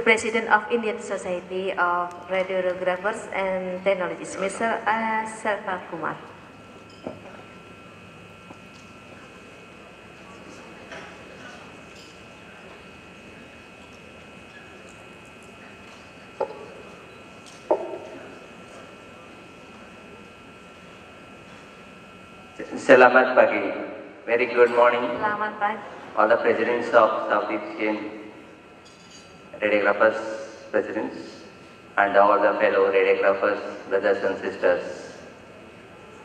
the President of Indian Society of Radiographers and Technologists, Mr. Selva Kumar. Selamat pagi. Very good morning. Selamat pagi. All the presidents of Southeast Asian radiographers, presidents, and all the fellow radiographers, brothers and sisters.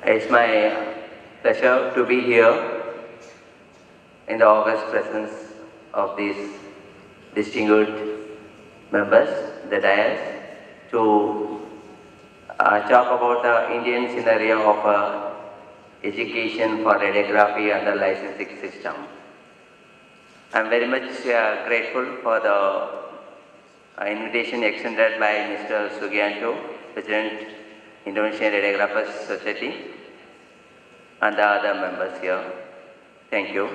It's my pleasure to be here in the august presence of these distinguished members, the dais, to talk about the Indian scenario of education for radiography and the licensing system. I'm very much grateful for the invitation extended by Mr. Sugianto, President, Indonesian Radiographers Society, and the other members here. Thank you.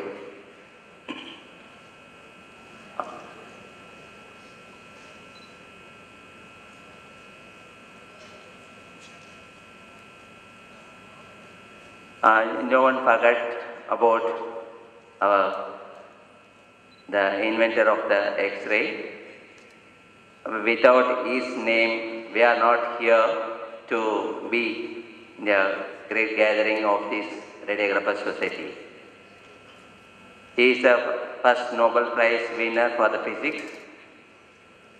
No one forgot about the inventor of the X-ray. Without his name, we are not here to be in the great gathering of this Radiographer Society. He is the first Nobel Prize winner for the physics,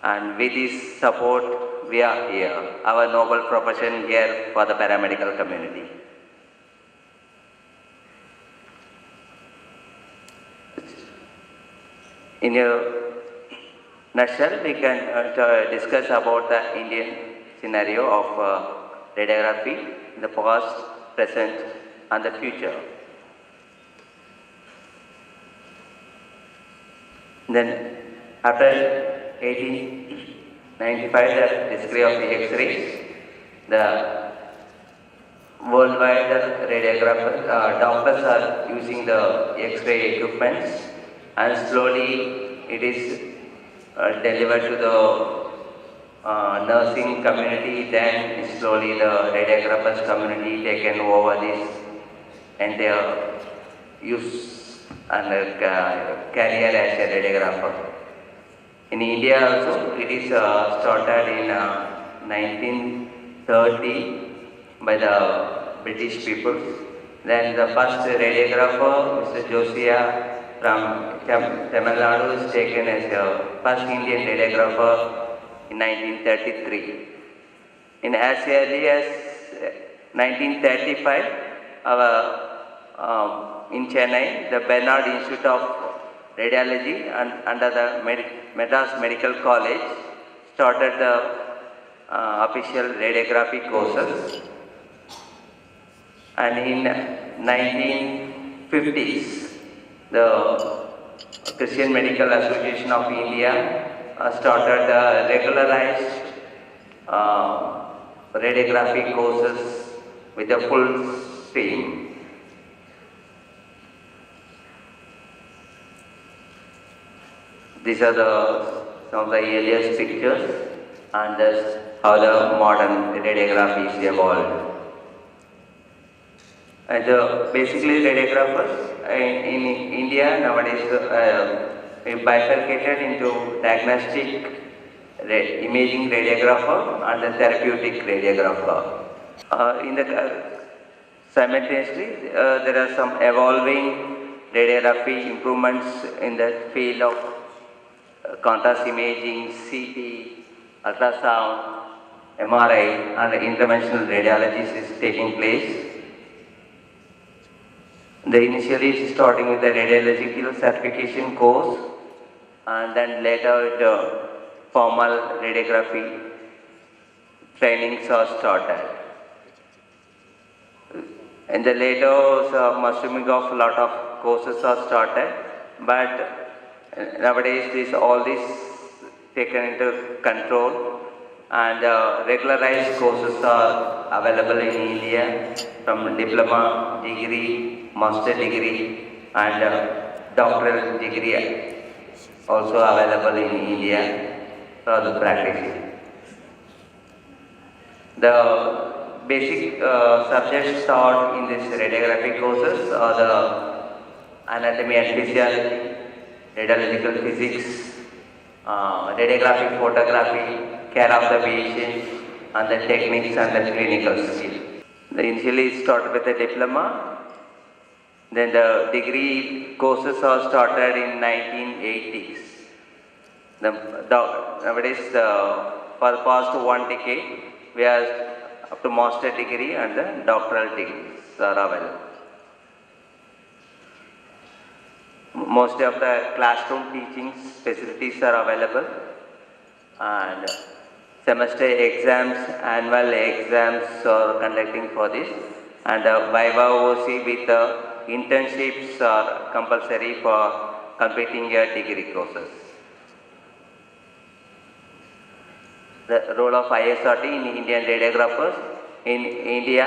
and with his support, we are here. Our noble profession here for the paramedical community. In a nutshell, we can discuss about the Indian scenario of radiography in the past, present, and the future. Then, after 1895, the discovery of the X-rays, the worldwide radiographers, doctors are using the X-ray equipments, and slowly it is delivered to the nursing community, then slowly the radiographers community taken over this entire use and career as a radiographer. In India also, it is started in 1930 by the British people. Then the first radiographer, Mr. Josiah from Tamil Nadu, is taken as the first Indian radiographer in 1933. In as early as 1935, in Chennai, the Bernard Institute of Radiology and under the Madras Medical College started the official radiography courses. And in 1950s, the Christian Medical Association of India started the regularized radiography courses with a full stream. These are some of the earliest pictures, and that's how the modern radiography is evolved. And basically, radiographers in India nowadays bifurcated into diagnostic imaging radiographer and the therapeutic radiographer. Simultaneously, there are some evolving radiography improvements in the field of contrast imaging, CT, ultrasound, MRI, and interventional radiology is taking place. They initially starting with the radiological certification course, and then later the formal radiography trainings are started. In the later mushrooming of a lot of courses are started, but nowadays all this taken into control, and regularized courses are available in India from diploma, degree, master degree, and doctoral degree also available in India. for the practice. The basic subjects taught in this radiography courses are the anatomy and physiology, radiological physics, radiographic photography, care of the patient, and the techniques and the clinical skill. Initially started with a diploma, then the degree courses are started in 1980s. Nowadays, for the past 1 decade, we are up to master degree and the doctoral degrees are available. Most of the classroom teaching facilities are available, and semester exams, annual exams are conducting for this, and Viva OC with internships are compulsory for completing your degree courses. The role of ISRT in Indian radiographers in India,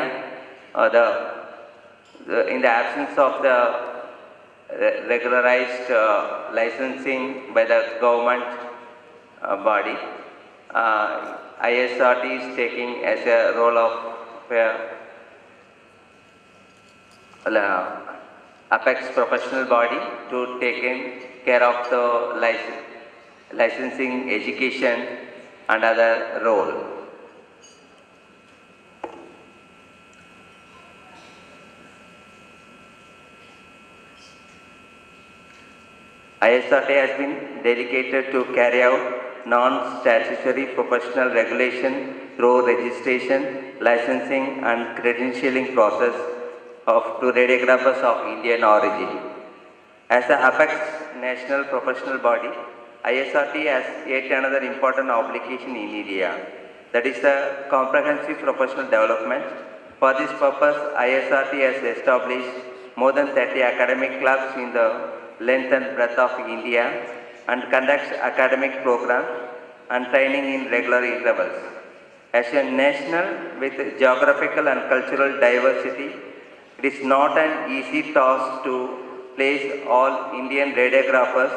in the absence of the regularized licensing by the government body, ISRT is taking as a role of apex professional body to take care of the licensing, education, and other role. ISRT has been dedicated to carry out non-statutory professional regulation through registration, licensing, and credentialing process to radiographers of Indian origin. As the apex national professional body, ISRT has yet another important obligation in India, that is the comprehensive professional development. For this purpose, ISRT has established more than 30 academic clubs in the length and breadth of India and conducts academic programs and training in regular intervals. As a nation with geographical and cultural diversity, it is not an easy task to place all Indian radiographers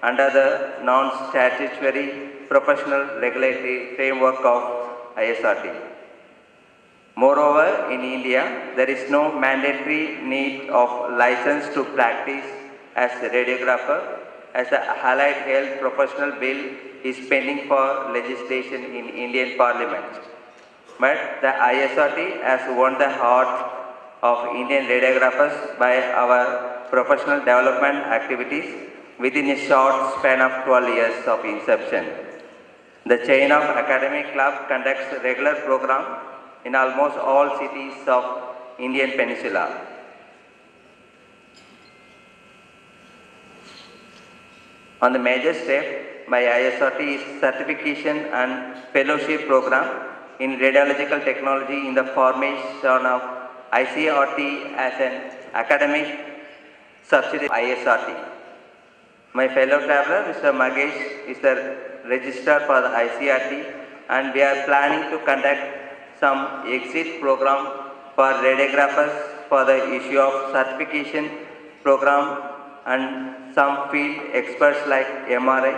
under the non-statutory professional regulatory framework of ISRT. Moreover, in India, there is no mandatory need of license to practice as a radiographer, as the Allied Health Professional Bill is pending for legislation in Indian Parliament. But the ISRT has won the heart of Indian radiographers by our professional development activities within a short span of 12 years of inception. The chain of academic club conducts regular program in almost all cities of Indian Peninsula. On the major step by ISRT is certification and fellowship program in radiological technology in the formation of ICRT as an academic subsidiary of ISRT. My fellow traveler, Mr. Magesh, is the registrar for the ICRT, and we are planning to conduct some exit program for radiographers for the issue of certification program and some field experts like MRI,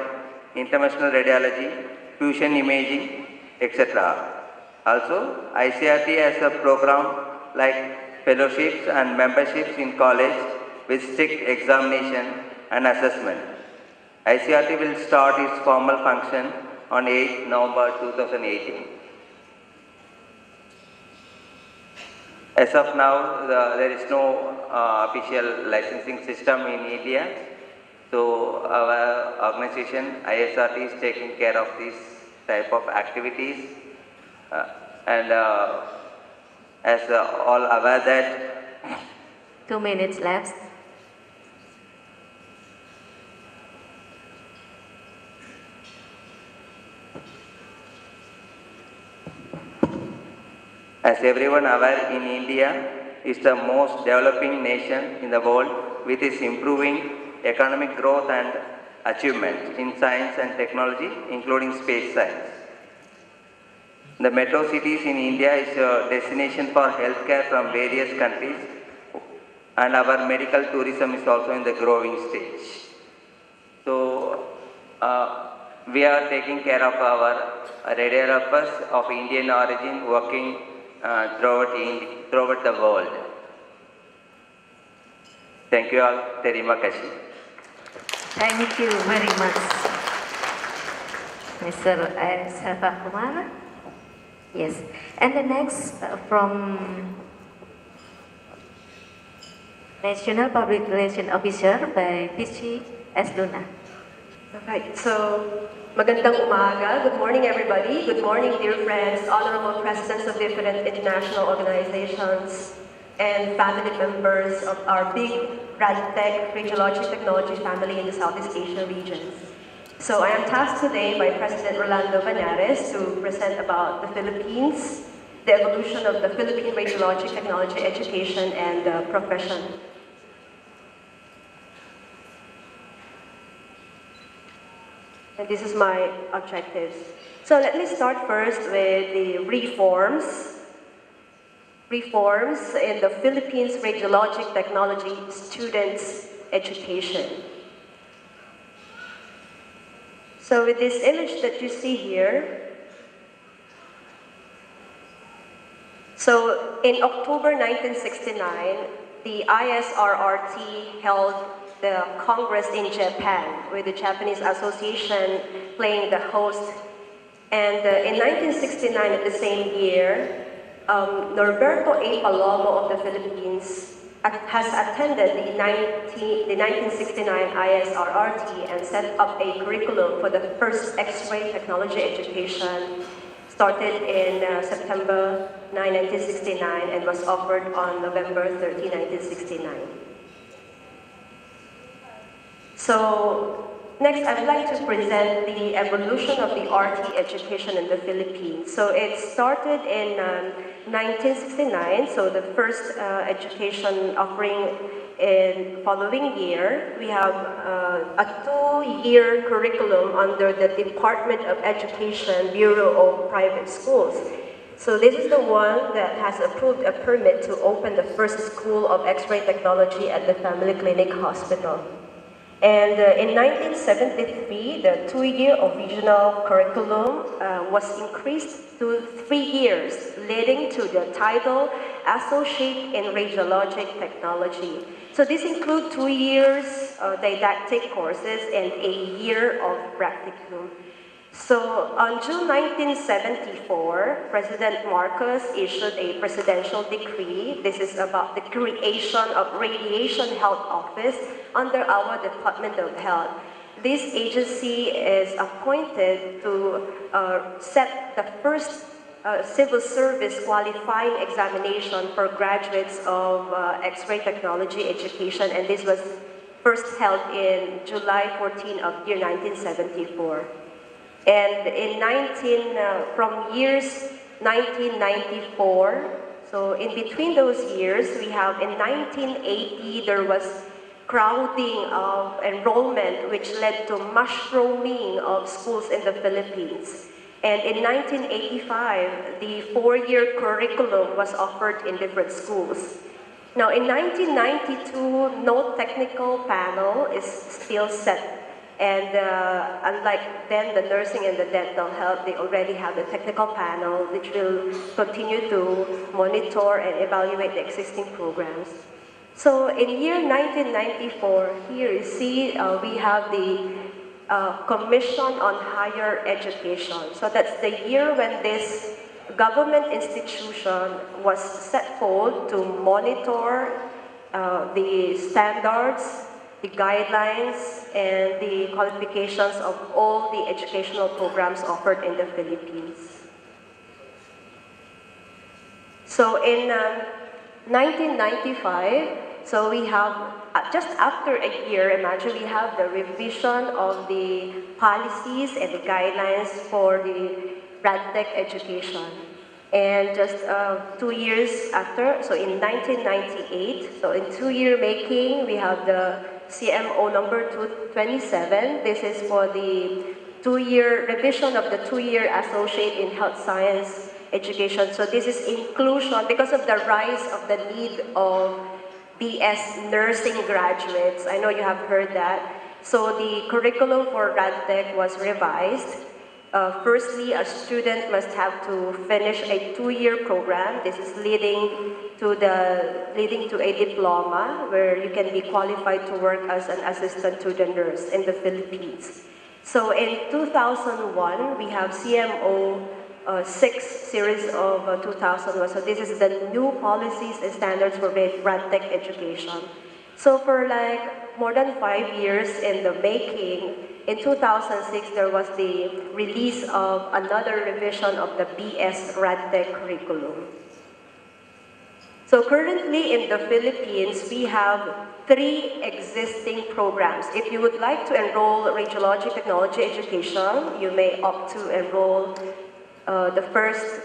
interventional radiology, fusion imaging, etc. Also, ICRT has a program like fellowships and memberships in college with strict examination and assessment. ICRT will start its formal function on 8 November 2018. As of now, there is no official licensing system in India. So our organization, ISRT, is taking care of this type of activities. And as all aware that 2 minutes left. As everyone aware, in India is the most developing nation in the world with its improving economic growth and achievement in science and technology, including space science. The metro cities in India is a destination for healthcare from various countries, and our medical tourism is also in the growing stage. So, we are taking care of our radiographers of Indian origin working throughout the world. Thank you all. Terima kasih. Thank you very much, Mr. Selvakumar. Yes, and the next from National Public Relations Officer by Pichi S. Luna. Right, so magandang umaga. Good morning, everybody. Good morning, dear friends, honorable presidents of different international organizations, and family members of our big RadTech radiologic technology family in the Southeast Asia region. So I am tasked today by President Rolando Banares to present about the Philippines, the evolution of the Philippine radiologic technology education and profession. And this is my objectives. So let me start first with the reforms in the Philippines radiologic technology students' education. So with this image that you see here, so in October 1969, the ISRRT held the Congress in Japan, with the Japanese Association playing the host. And in 1969, of the same year, Norberto A. Palomo of the Philippines has attended the 1969 ISRRT and set up a curriculum for the first X-ray technology education, started in September 9, 1969, and was offered on November 30, 1969. So next, I'd like to present the evolution of the RT education in the Philippines. So it started in 1969, so the first education offering in following year. We have a 2-year curriculum under the Department of Education Bureau of Private Schools. So this is the one that has approved a permit to open the first school of X-ray technology at the Family Clinic Hospital. And in 1973, the 2-year original curriculum was increased to 3 years, leading to the title Associate in Radiologic Technology. So this includes 2 years didactic courses and a year of practicum. So on June 1974, President Marcos issued a presidential decree. This is about the creation of Radiation Health Office under our Department of Health. This agency is appointed to set the first civil service qualifying examination for graduates of X-ray technology education, and this was first held in July 14 of year 1974. And in from years 1994, so in between those years, we have in 1980, there was crowding of enrollment, which led to mushrooming of schools in the Philippines. And in 1985, the 4-year curriculum was offered in different schools. Now, in 1992, no technical panel is still set. And unlike then, the nursing and the dental health, they already have the technical panel, which will continue to monitor and evaluate the existing programs. So in year 1994, here you see we have the Commission on Higher Education. So that's the year when this government institution was set forth to monitor the standards, the guidelines, and the qualifications of all the educational programs offered in the Philippines. So in 1995, so we have, just after a year, imagine we have the revision of the policies and the guidelines for the RadTech education. And just 2 years after, so in 1998, so in 2-year making, we have the CMO number 227. This is for the 2-year revision of the 2-year Associate in Health Science Education. So this is inclusion because of the rise of the need of BS nursing graduates. I know you have heard that. So the curriculum for RadTech was revised. Firstly, a student must have to finish a 2-year program. This is leading to a diploma where you can be qualified to work as an assistant to the nurse in the Philippines. So in 2001, we have CMO 6 series of 2001. So this is the new policies and standards for RadTech education. So for like more than 5 years in the making, in 2006 there was the release of another revision of the BS RadTech curriculum. So currently in the Philippines, we have 3 existing programs. If you would like to enroll radiology technology education, you may opt to enroll the first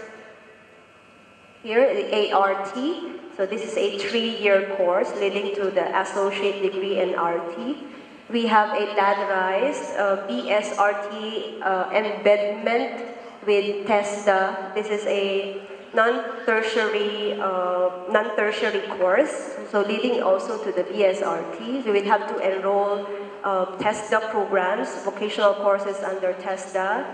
here, the ART. So this is a 3-year course leading to the associate degree in RT. We have a ladderized BSRT embedment with TESDA. This is a non-tertiary course, so leading also to the BSRT. We will have to enroll TESDA programs, vocational courses under TESDA,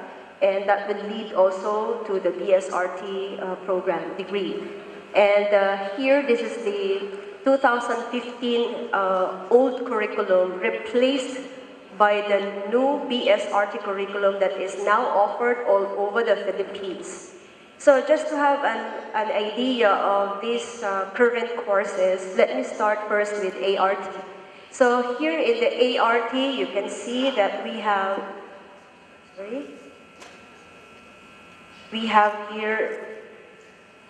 and that will lead also to the BSRT program degree. And here, this is the 2015 old curriculum replaced by the new BSRT curriculum that is now offered all over the Philippines. So just to have an idea of these current courses, let me start first with ART. So here in the ART, you can see that we have here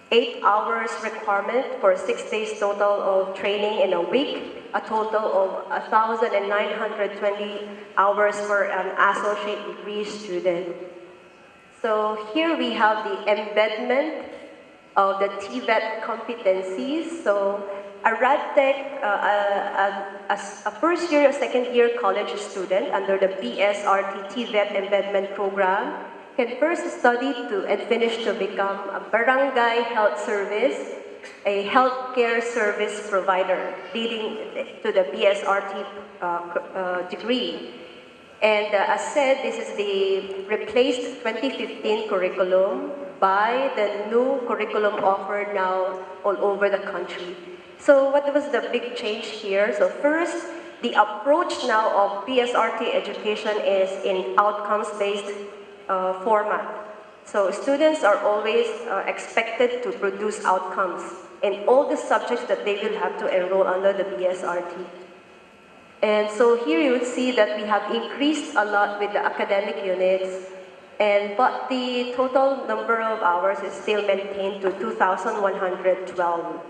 8 hours requirement for 6 days total of training in a week, a total of 1,920 hours for an associate degree student. So here we have the embedment of the TVET competencies. So a RadTech, a first year or second year college student under the BSRT TVET embedment program can first study and finish to become a barangay health service, a healthcare service provider, leading to the BSRT degree. And as said, this is the replaced 2015 curriculum by the new curriculum offered now all over the country. So what was the big change here? So first, the approach now of BSRT education is in outcomes-based format. So students are always expected to produce outcomes in all the subjects that they will have to enroll under the BSRT. And so here you would see that we have increased a lot with the academic units, but the total number of hours is still maintained to 2,112.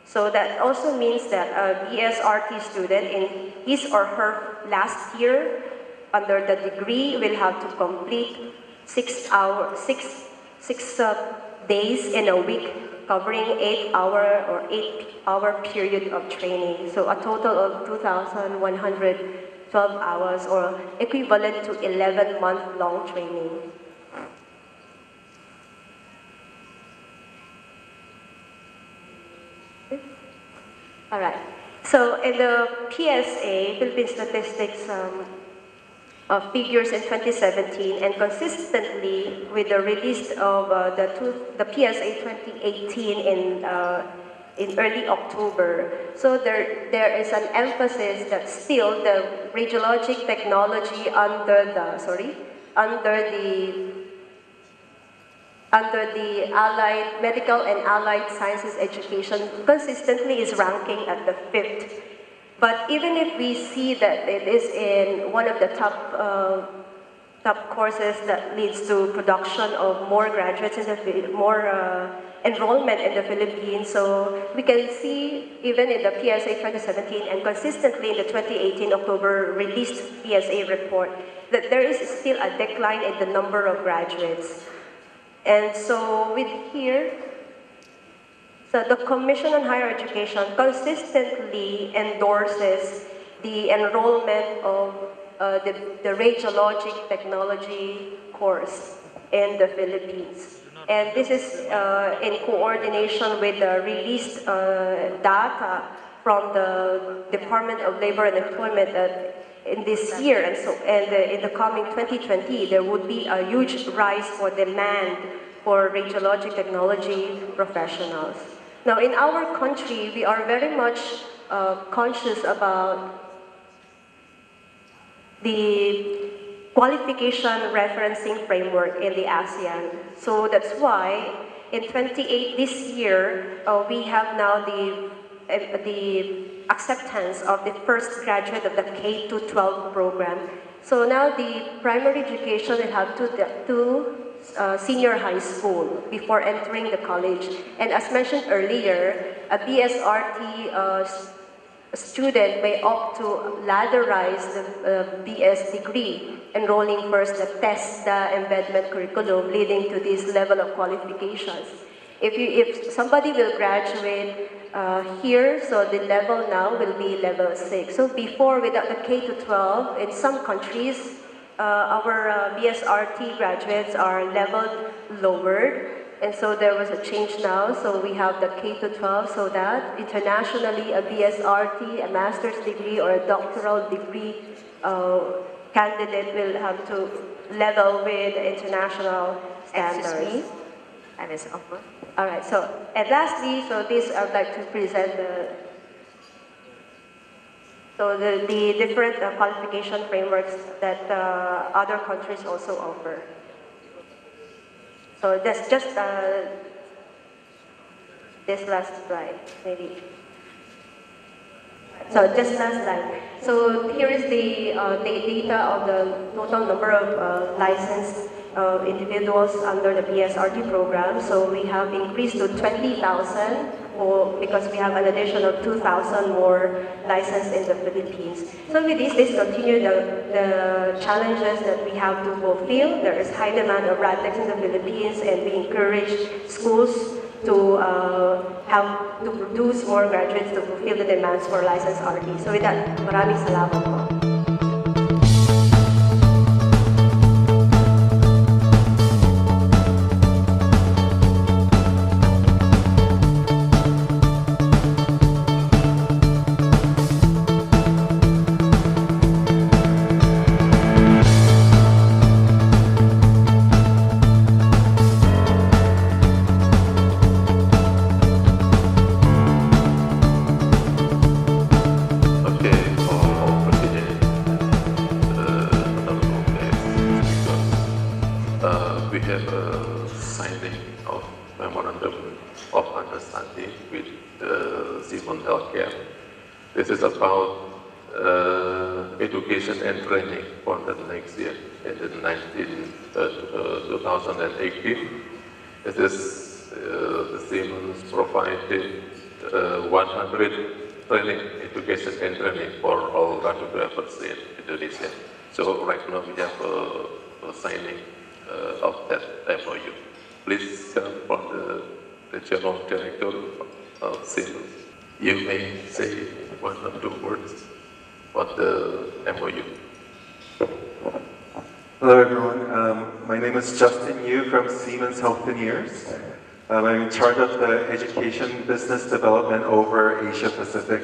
So that also means that a BSRT student in his or her last year under the degree will have to complete 6 days in a week, covering 8-hour period of training. So a total of 2,112 hours, or equivalent to 11-month-long training. All right. So in the PSA, Philippine Statistics figures in 2017, and consistently with the release of the PSA 2018 in early October. So there is an emphasis that still the radiologic technology under the allied medical and allied sciences education consistently is ranking at the 5th. But even if we see that it is in one of the top courses that leads to production of more graduates and more enrollment in the Philippines, so we can see even in the PSA 2017 and consistently in the 2018 October released PSA report that there is still a decline in the number of graduates. And so with here, so the Commission on Higher Education consistently endorses the enrollment of the radiologic technology course in the Philippines. And this is in coordination with the released data from the Department of Labor and Employment that in this year and in the coming 2020, there would be a huge rise for demand for radiologic technology professionals. Now, in our country, we are very much conscious about the qualification referencing framework in the ASEAN. So that's why in 28 this year, we have now the acceptance of the first graduate of the K-12 program. So now the primary education will have to senior high school before entering the college. And as mentioned earlier, a BSRT student may opt to ladderize the BS degree, enrolling first the TESDA embedment curriculum, leading to this level of qualifications. If somebody will graduate here, so the level now will be level 6. So before, without the K-12, in some countries, our BSRT graduates are leveled lowered. And so there was a change now, so we have the K-12, so that internationally a BSRT, a master's degree or a doctoral degree candidate will have to level with international standards. Excuse me, I was offered. All right, so, and lastly, so this I would like to present the different qualification frameworks that other countries also offer. So that's just this last slide, maybe. So just last slide. So here is the data of the total number of licensed individuals under the BSRT program. So we have increased to 20,000 because we have an additional 2,000 more licensed in the Philippines. So with this continue the challenges that we have to fulfill. There is high demand of RADTECs in the Philippines, and we encourage schools to produce more graduates to fulfill the demands for licensed RT. So with that, maraming salamat po. We have a signing of memorandum of understanding with Siemens Healthcare. This is about education and training for the next year, in the 2018. This is the Siemens provided 100 training, education and training for all radiographers in Indonesia. So right now we have a signing of that MOU. Please come for the General Director of Siemens. You may say one or two words on the MOU. Hello everyone, my name is Justin Yu from Siemens Healthineers. I'm in charge of the education business development over Asia Pacific.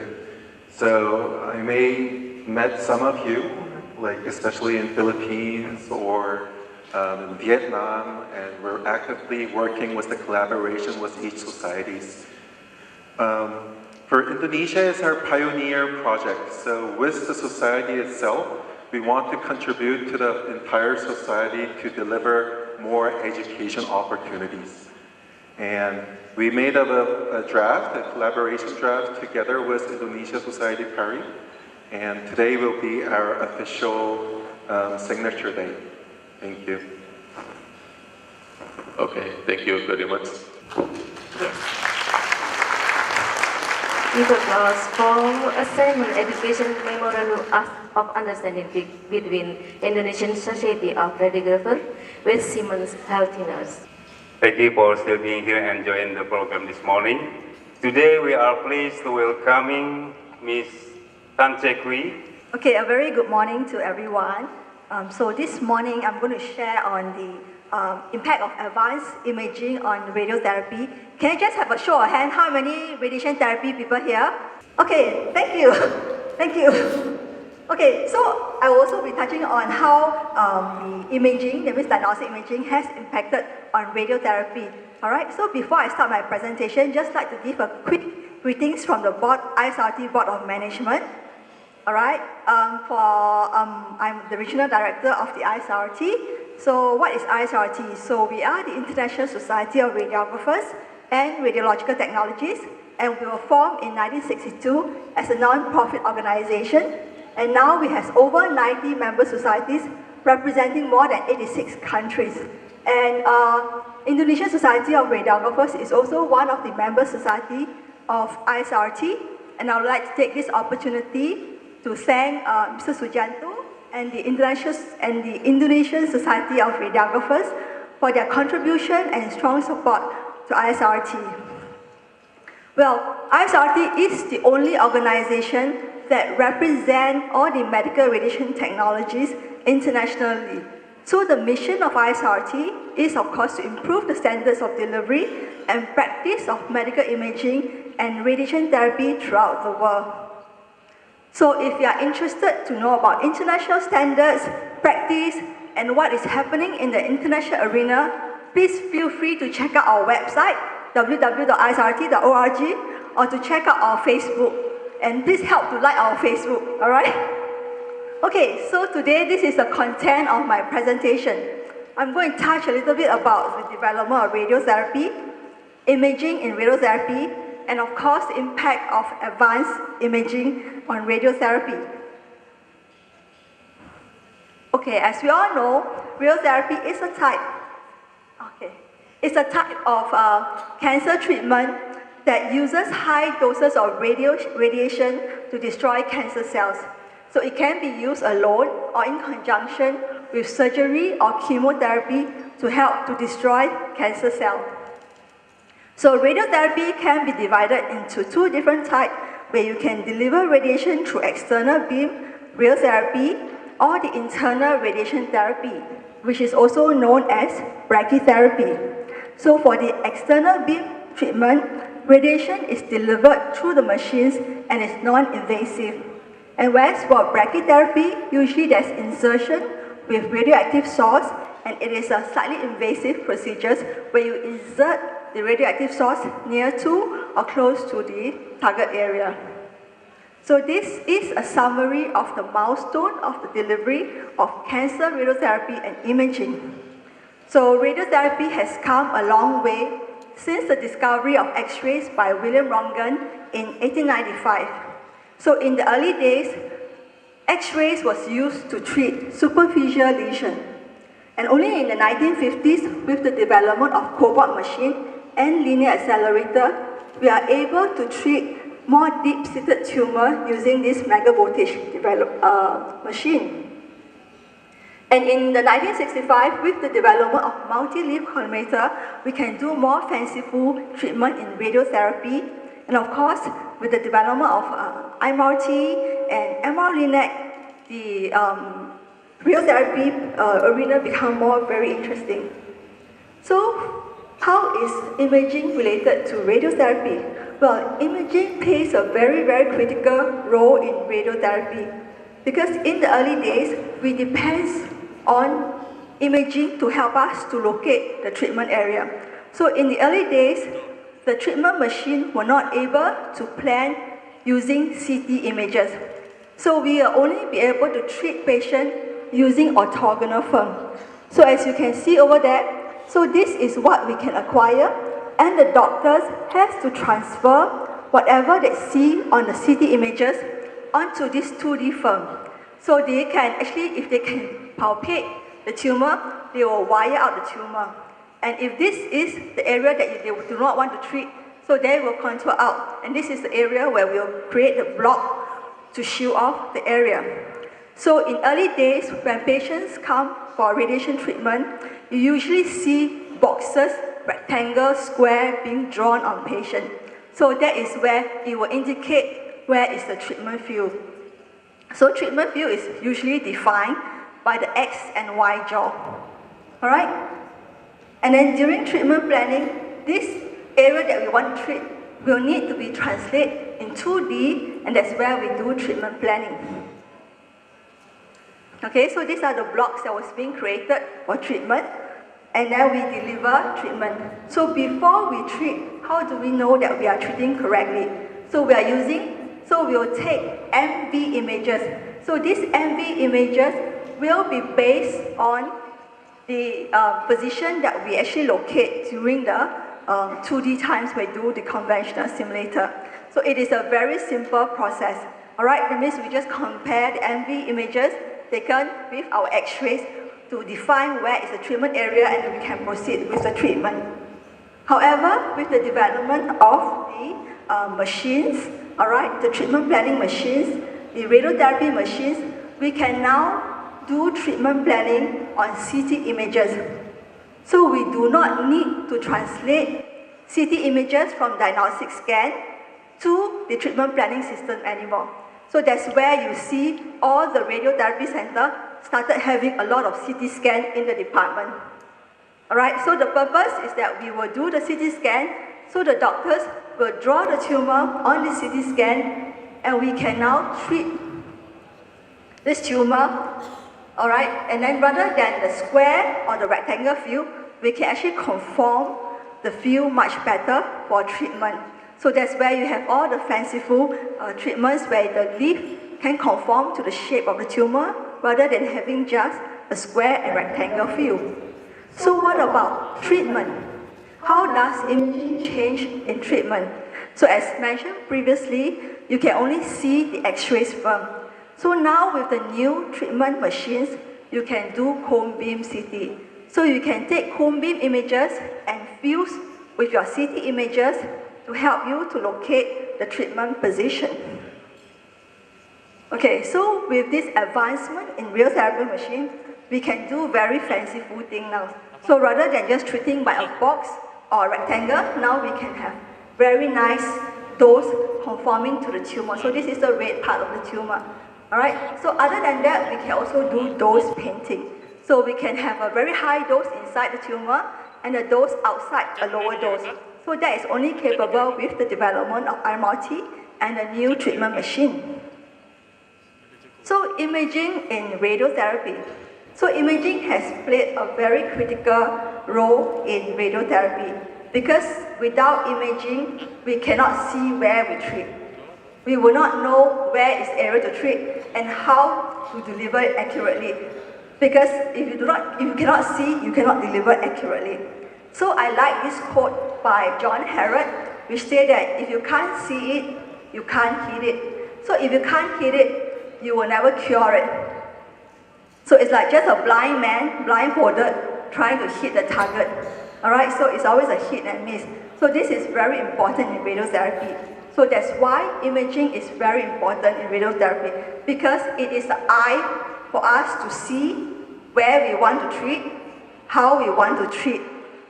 So I may met some of you, like especially in Philippines or in Vietnam, and we're actively working with the collaboration with each societies. For Indonesia, it's our pioneer project. So with the society itself, we want to contribute to the entire society to deliver more education opportunities. And we made up a draft, a collaboration draft, together with Indonesia Society Paris. And today will be our official signature day. Thank you. Okay, thank you very much. Yes. We propose for a Siemens Education Memorandum of Understanding between Indonesian Society of Radiographers with Siemens Healthineers. Thank you for still being here and joining the program this morning. Today we are pleased to welcoming Ms. Tan Che Kui. Okay, a very good morning to everyone. So this morning I'm going to share on the impact of advanced imaging on radiotherapy. Can I just have a show of hands? How many radiation therapy people here? Okay, thank you. Thank you. Okay, so I will also be touching on how the imaging, that means diagnostic imaging, has impacted on radiotherapy. All right, so before I start my presentation, just like to give a quick greetings from the board, ISRT Board of Management. All right, I'm the Regional Director of the ISRT. So what is ISRT? So we are the International Society of Radiographers and Radiological Technologists, and we were formed in 1962 as a non-profit organization. And now we have over 90 member societies representing more than 86 countries. And Indonesian Society of Radiographers is also one of the member society of ISRT. And I would like to take this opportunity to thank Mr. Sujanto and the Indonesian Society of Radiographers for their contribution and strong support to ISRT. Well, ISRT is the only organization that represent all the medical radiation technologies internationally. So the mission of ISRT is, of course, to improve the standards of delivery and practice of medical imaging and radiation therapy throughout the world. So if you are interested to know about international standards, practice, and what is happening in the international arena, please feel free to check out our website, www.isrt.org, or to check out our Facebook. And please help to like our Facebook, all right? Okay, so today this is the content of my presentation. I'm going to touch a little bit about the development of radiotherapy, imaging in radiotherapy, and of course the impact of advanced imaging on radiotherapy. Okay, as we all know, radiotherapy is a type. It's a type of cancer treatment that uses high doses of radiation to destroy cancer cells. So it can be used alone or in conjunction with surgery or chemotherapy to help to destroy cancer cells. So radiotherapy can be divided into two different types, where you can deliver radiation through external beam radiotherapy or the internal radiation therapy, which is also known as brachytherapy. So for the external beam treatment, radiation is delivered through the machines and is non-invasive. And whereas for brachytherapy, usually there's insertion with radioactive source, and it is a slightly invasive procedure where you insert the radioactive source near to or close to the target area. So this is a summary of the milestone of the delivery of cancer radiotherapy and imaging. So radiotherapy has come a long way since the discovery of X-rays by William Röntgen in 1895. So in the early days, X-rays was used to treat superficial lesion. And only in the 1950s, with the development of cobalt machine and linear accelerator, we are able to treat more deep-seated tumor using this mega voltage machine. And in the 1965, with the development of multi-leaf collimator, we can do more fanciful treatment in radiotherapy. And of course, with the development of MRT and MR-Linac, the radiotherapy arena become very interesting. So, how is imaging related to radiotherapy? Well, imaging plays a very critical role in radiotherapy, because in the early days, we depend on imaging to help us to locate the treatment area. So in the early days, the treatment machine were not able to plan using CT images. So we will only be able to treat patients using orthogonal film. So as you can see over there, so this is what we can acquire, and the doctors have to transfer whatever they see on the CT images onto this 2D film. So they can actually, if they can palpate the tumor, they will wire out the tumor. And if this is the area that they do not want to treat, so they will contour out. And this is the area where we'll create the block to shield off the area. So in early days, when patients come for radiation treatment, you usually see boxes, rectangle, square being drawn on patient. So that is where it will indicate where is the treatment field. So treatment field is usually defined by the X and Y jaw. All right? And then during treatment planning, this area that we want to treat will need to be translated in 2D, and that's where we do treatment planning. Okay, so these are the blocks that was being created for treatment, and then we deliver treatment. So before we treat, how do we know that we are treating correctly? So we will take MV images. So these MV images will be based on the position that we actually locate during the 2D times we do the conventional simulator. So it is a very simple process. All right, that means we just compare the MV images taken with our X-rays to define where is the treatment area, and we can proceed with the treatment. However, with the development of the machines, all right, the treatment planning machines, the radiotherapy machines, we can now do treatment planning on CT images. So we do not need to translate CT images from diagnostic scan to the treatment planning system anymore. So that's where you see all the radiotherapy center started having a lot of CT scan in the department. All right, so the purpose is that we will do the CT scan, so the doctors will draw the tumor on the CT scan, and we can now treat this tumor, all right, and then rather than the square or the rectangle view, we can actually conform the view much better for treatment. So that's where you have all the fanciful treatments where the leaf can conform to the shape of the tumor rather than having just a square and rectangle view. So what about treatment? How does imaging change in treatment? So as mentioned previously, you can only see the X-rays from. So now with the new treatment machines, you can do cone beam CT. So you can take cone beam images and fuse with your CT images to help you to locate the treatment position. Okay, so with this advancement in real therapy machine, we can do very fanciful things now. So rather than just treating by a box or a rectangle, now we can have very nice dose conforming to the tumor. So this is the red part of the tumor. All right, so other than that, we can also do dose painting. So we can have a very high dose inside the tumor and a dose outside a lower dose. So that is only capable with the development of MRT and a new treatment machine. So imaging in radiotherapy. So imaging has played a very critical role in radiotherapy because without imaging, we cannot see where we treat. We will not know where is the area to treat and how to deliver it accurately. Because if you cannot see, you cannot deliver accurately. So I like this quote by John Harrod, which says that if you can't see it, you can't hit it. So if you can't hit it, you will never cure it. So it's like just a blind man, blindfolded, trying to hit the target. All right, so it's always a hit and miss. So this is very important in radiotherapy. So that's why imaging is very important in radiotherapy, because it is the eye for us to see where we want to treat, how we want to treat,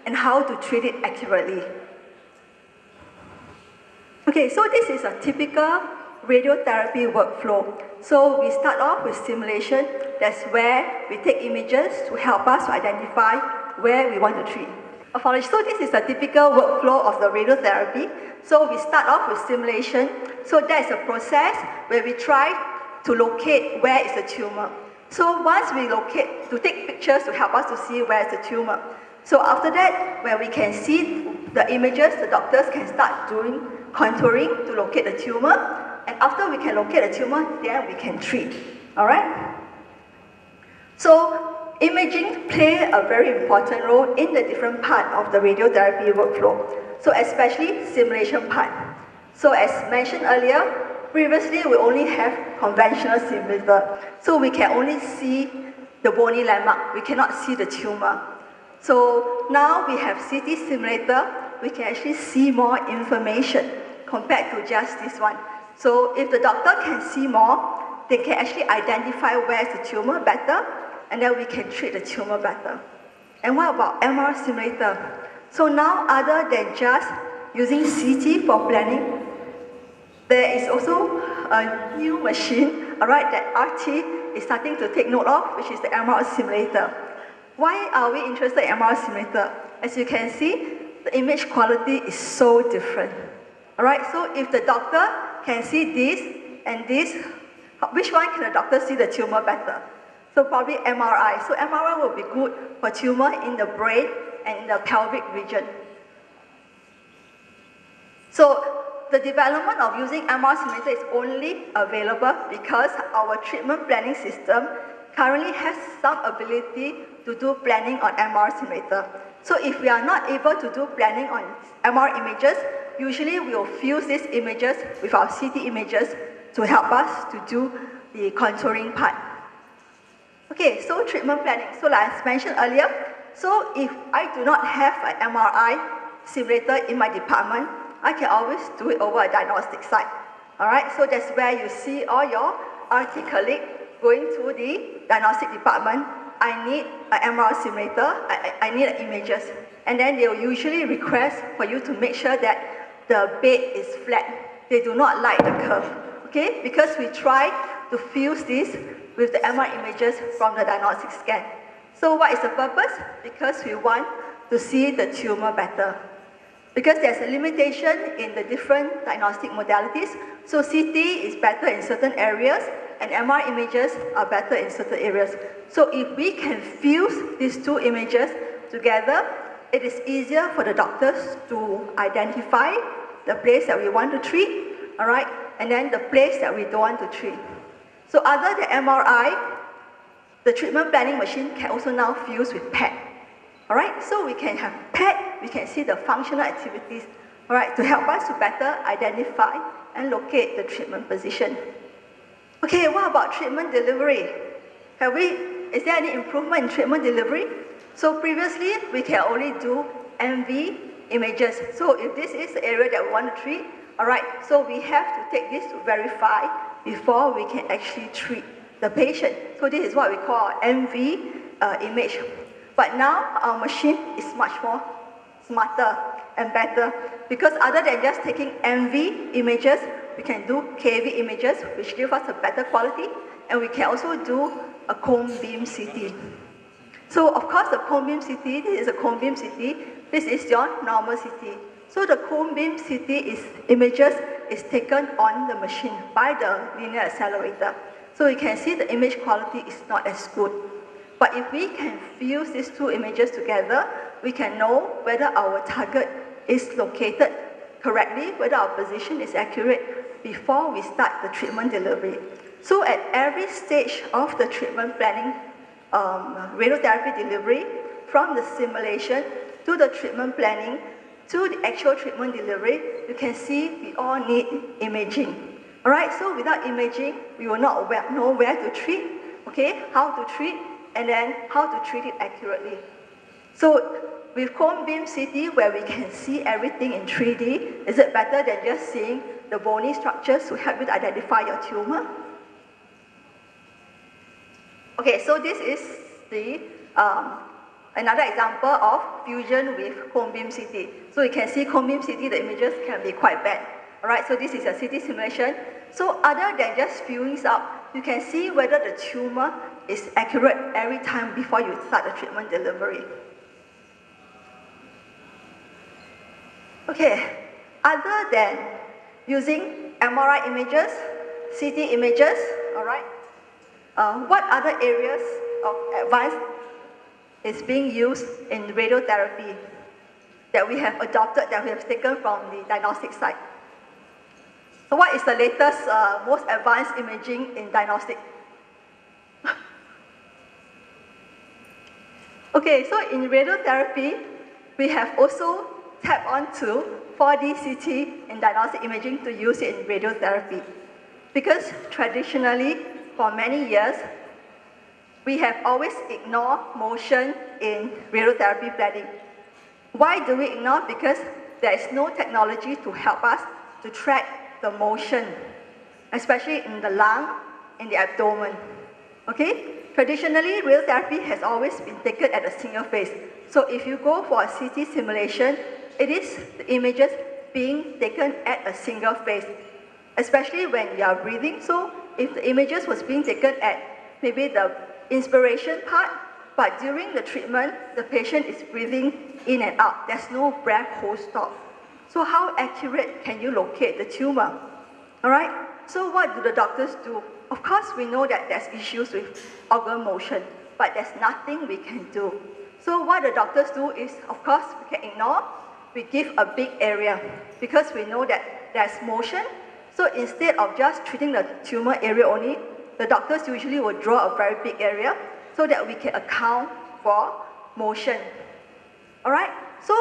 and how to treat it accurately. Okay, so this is a typical radiotherapy workflow. So we start off with simulation. That's where we take images to help us to identify where we want to treat. So this is a typical workflow of the radiotherapy. So we start off with simulation. So that's a process where we try to locate where is the tumor. So once we locate, to take pictures to help us to see where is the tumor. So after that, where we can see the images, the doctors can start doing contouring to locate the tumor. And after we can locate the tumor, then we can treat. All right? So imaging plays a very important role in the different part of the radiotherapy workflow. So especially simulation part. So as mentioned earlier, previously we only have conventional simulator. So we can only see the bony landmark. We cannot see the tumor. So now we have CT simulator. We can actually see more information compared to just this one. So if the doctor can see more, they can actually identify where's the tumor better, and then we can treat the tumor better. And what about MR simulator? So now, other than just using CT for planning, there is also a new machine, all right, that RT is starting to take note of, which is the MR simulator. Why are we interested in MR simulator? As you can see, the image quality is so different. All right, so if the doctor can see this and this, which one can the doctor see the tumor better? So probably MRI. So MRI will be good for tumor in the brain and in the pelvic region. So the development of using MR simulator is only available because our treatment planning system currently has some ability to do planning on MR simulator. So if we are not able to do planning on MR images, usually we will fuse these images with our CT images to help us to do the contouring part. Okay, so treatment planning. So like I mentioned earlier, so if I do not have an MRI simulator in my department, I can always do it over a diagnostic site. All right, so that's where you see all your RT colleagues going to the diagnostic department. I need an MRI simulator, I need images. And then they will usually request for you to make sure that the bed is flat. They do not like the curve, okay? Because we try to fuse this with the MRI images from the diagnostic scan. So what is the purpose? Because we want to see the tumor better. Because there's a limitation in the different diagnostic modalities. So CT is better in certain areas, and MR images are better in certain areas. So if we can fuse these two images together, it is easier for the doctors to identify the place that we want to treat, all right, and then the place that we don't want to treat. So other than MRI, the treatment planning machine can also now fuse with PET. All right, so we can have PET, we can see the functional activities, all right, to help us to better identify and locate the treatment position. Okay, what about treatment delivery? Is there any improvement in treatment delivery? So previously, we can only do MV images. So if this is the area that we want to treat, all right, so we have to take this to verify before we can actually treat the patient. So this is what we call MV image. But now our machine is much more smarter and better because other than just taking MV images, we can do KV images, which give us a better quality, and we can also do a cone beam CT. So of course the cone beam CT, this is a cone beam CT, this is your normal CT. So the cone beam CT images is taken on the machine by the linear accelerator. So you can see the image quality is not as good. But if we can fuse these two images together, we can know whether our target is located correctly, whether our position is accurate before we start the treatment delivery. So at every stage of the treatment planning, radiotherapy delivery, from the simulation to the treatment planning to the actual treatment delivery, you can see we all need imaging. All right, so without imaging, we will not know where to treat, okay, how to treat, and then how to treat it accurately. So with cone beam CT, where we can see everything in 3D, is it better than just seeing the bony structures to help you to identify your tumor? Okay, so this is the another example of fusion with cone beam CT. So you can see cone beam CT, the images can be quite bad. All right, so this is a CT simulation. So other than just fusing up, you can see whether the tumor is accurate every time before you start the treatment delivery. Okay, other than using MRI images, CT images, all right, what other areas of advance is being used in radiotherapy that we have adopted, that we have taken from the diagnostic side? So what is the latest, most advanced imaging in diagnostic? Okay, so in radiotherapy, we have also tapped onto 4D CT in diagnostic imaging to use it in radiotherapy. Because traditionally, for many years, we have always ignored motion in radiotherapy planning. Why do we ignore? Because there is no technology to help us to track the motion, especially in the lung, in the abdomen. Okay? Traditionally, radiotherapy has always been taken at a single phase. So if you go for a CT simulation, it is the images being taken at a single phase, especially when you are breathing. So if the images was being taken at maybe the inspiration part, but during the treatment, the patient is breathing in and out. There's no breath hold stop. So how accurate can you locate the tumor? All right, so what do the doctors do? Of course, we know that there's issues with organ motion, but there's nothing we can do. So what the doctors do is, of course, we can ignore. We give a big area because we know that there's motion. So instead of just treating the tumor area only, the doctors usually will draw a very big area so that we can account for motion. All right? So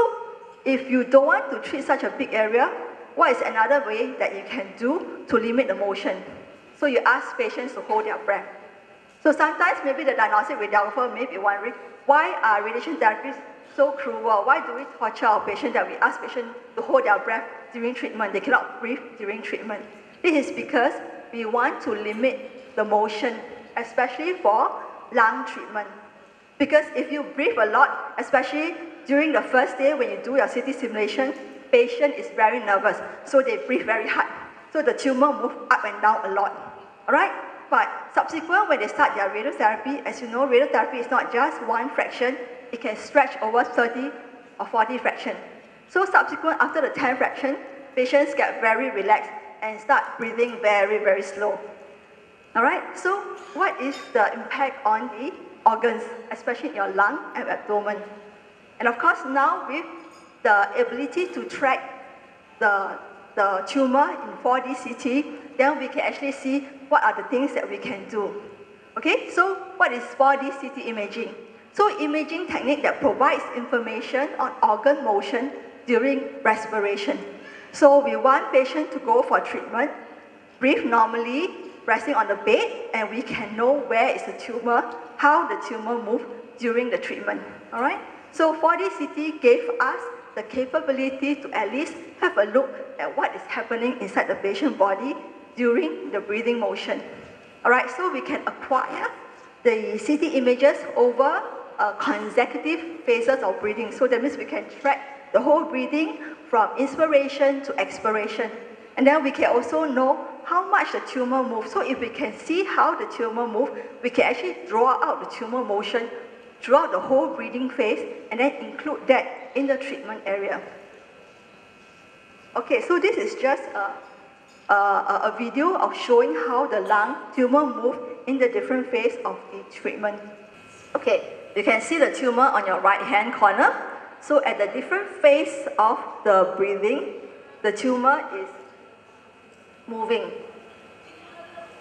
if you don't want to treat such a big area, what is another way that you can do to limit the motion? So you ask patients to hold their breath. So sometimes maybe the diagnostic radiographer may be wondering, why are radiation therapies so cruel? Why do we torture our patients that we ask patients to hold their breath during treatment? They cannot breathe during treatment. This is because we want to limit the motion, especially for lung treatment. Because if you breathe a lot, especially during the first day when you do your CT simulation, patient is very nervous, so they breathe very hard. So the tumor moves up and down a lot. All right? But subsequent, when they start their radiotherapy, as you know, radiotherapy is not just one fraction, it can stretch over 30 or 40 fractions. So subsequent, after the 10th fraction, patients get very relaxed and start breathing very, very slow. All right? So what is the impact on the organs, especially in your lung and abdomen? And of course, now with the ability to track the tumor in 4D CT, then we can actually see what are the things that we can do. Okay, so what is 4D CT imaging? So imaging technique that provides information on organ motion during respiration. So we want patient to go for treatment, breathe normally, resting on the bed, and we can know where is the tumor, how the tumor moves during the treatment. All right? So 4D CT gave us the capability to at least have a look at what is happening inside the patient body during the breathing motion. All right, so we can acquire the CT images over consecutive phases of breathing. So that means we can track the whole breathing from inspiration to expiration. And then we can also know how much the tumor moves. So if we can see how the tumor moves, we can actually draw out the tumor motion throughout the whole breathing phase and then include that in the treatment area. Okay, so this is just a video of showing how the lung tumor moves in the different phase of the treatment. Okay, you can see the tumor on your right hand corner. So at the different phase of the breathing, the tumor is moving.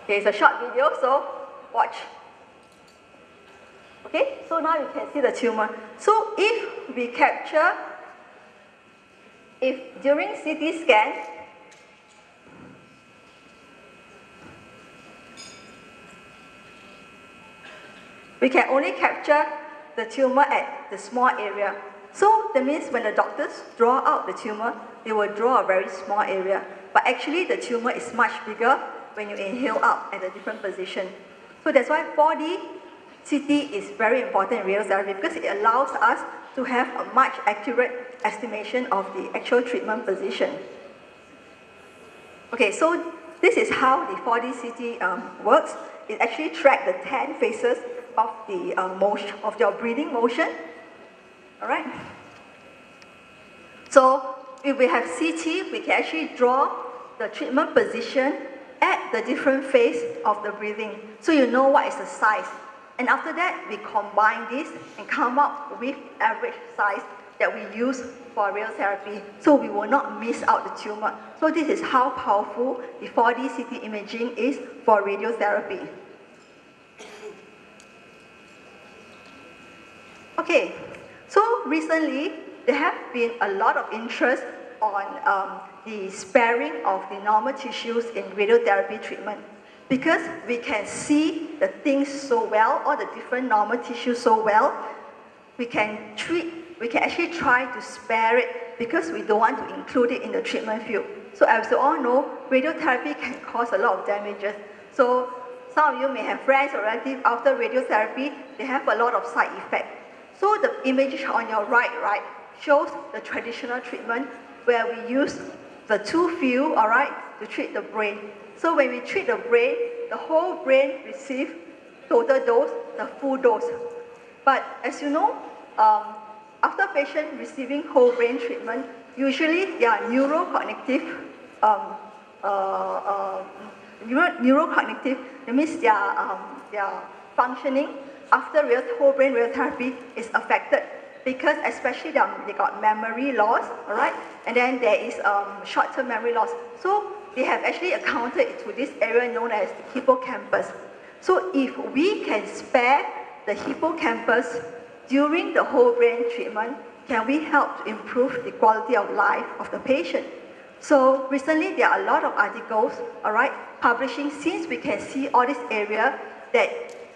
Okay, it's a short video, so watch. Okay, so now you can see the tumor. So if we capture, if during CT scan, we can only capture the tumor at the small area. So that means when the doctors draw out the tumor, they will draw a very small area. But actually the tumor is much bigger when you inhale out at a different position. So that's why 4D CT is very important in radiotherapy because it allows us to have a much accurate estimation of the actual treatment position. Okay, so this is how the 4D CT works. It actually tracks the 10 phases of the motion, of your breathing motion. All right. So if we have CT, we can actually draw the treatment position at the different phase of the breathing. So you know what is the size. And after that, we combine this and come up with average size that we use for radiotherapy. So we will not miss out the tumor. So this is how powerful the 4D CT imaging is for radiotherapy. Okay, so recently there have been a lot of interest on the sparing of the normal tissues in radiotherapy treatment because we can see the things so well, all the different normal tissues so well. We can actually try to spare it because we don't want to include it in the treatment field. So as you all know, radiotherapy can cause a lot of damages. So some of you may have friends or relatives after radiotherapy, they have a lot of side effects. So the image on your right shows the traditional treatment where we use the two field, all right, to treat the brain. So when we treat the brain, the whole brain receives total dose, the full dose. But as you know, after patient receiving whole brain treatment, usually their neurocognitive neurocognitive, that means their functioning after whole brain radiotherapy is affected, because especially they got memory loss, all right, and then there is short-term memory loss. So they have actually accounted to this area known as the hippocampus. So if we can spare the hippocampus during the whole brain treatment, can we help to improve the quality of life of the patient? So recently there are a lot of articles, all right, publishing, since we can see all this area that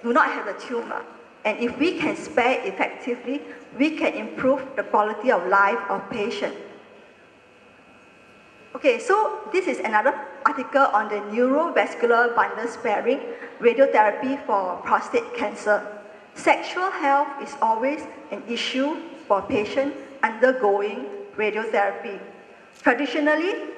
do not have the tumor. And if we can spare effectively, we can improve the quality of life of patient. Okay, so this is another article on the neurovascular bundle sparing radiotherapy for prostate cancer. Sexual health is always an issue for patients undergoing radiotherapy. Traditionally,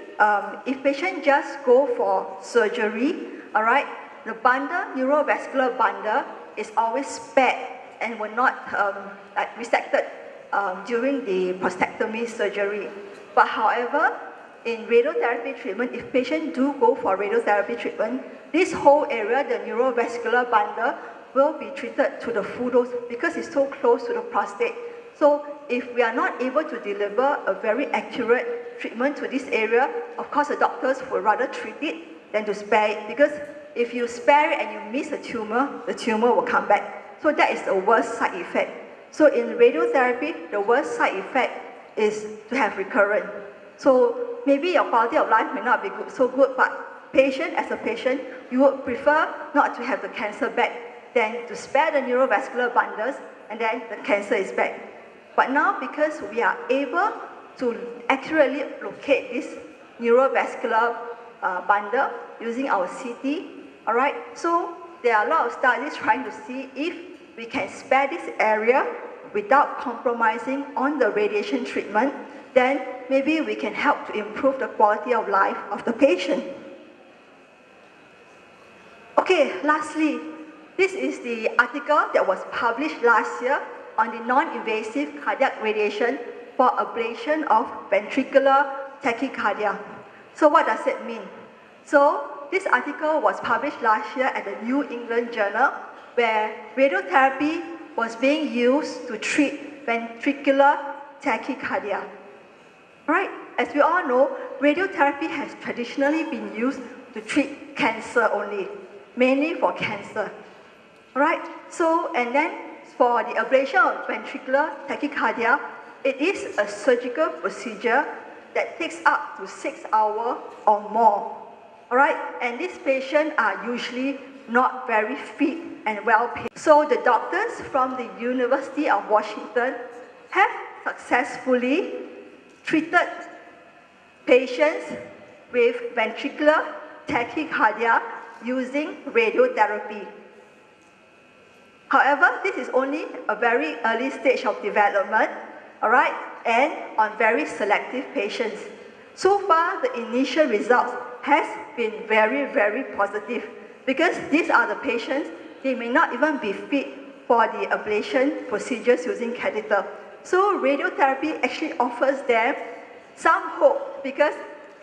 if patients just go for surgery, all right, the bundle, neurovascular bundle, is always spared and will not resected during the prostatectomy surgery. But however, in radiotherapy treatment, if patients do go for radiotherapy treatment, this whole area, the neurovascular bundle, will be treated to the full dose because it's so close to the prostate. So if we are not able to deliver a very accurate treatment to this area, of course the doctors would rather treat it than to spare it, because if you spare it and you miss the tumor will come back. So that is the worst side effect. So in radiotherapy, the worst side effect is to have recurrent. So maybe your quality of life may not be so good, but as a patient, you would prefer not to have the cancer back than to spare the neurovascular bundles and then the cancer is back. But now, because we are able to accurately locate this neurovascular bundle using our CT, all right, so there are a lot of studies trying to see if we can spare this area without compromising on the radiation treatment, then maybe we can help to improve the quality of life of the patient. Okay, lastly, this is the article that was published last year on the non-invasive cardiac radiation for ablation of ventricular tachycardia. So what does it mean? So this article was published last year at the New England Journal, where radiotherapy was being used to treat ventricular tachycardia. Right? As we all know, radiotherapy has traditionally been used to treat cancer only, mainly for cancer. Right? So, and then for the ablation of ventricular tachycardia, it is a surgical procedure that takes up to 6 hours or more. All right? And these patients are usually not very fit and well paid. So the doctors from the University of Washington have successfully treated patients with ventricular tachycardia using radiotherapy. However, this is only a very early stage of development, all right, and on very selective patients. So far, the initial results has been very, very positive, because these are the patients, they may not even be fit for the ablation procedures using catheter. So radiotherapy actually offers them some hope, because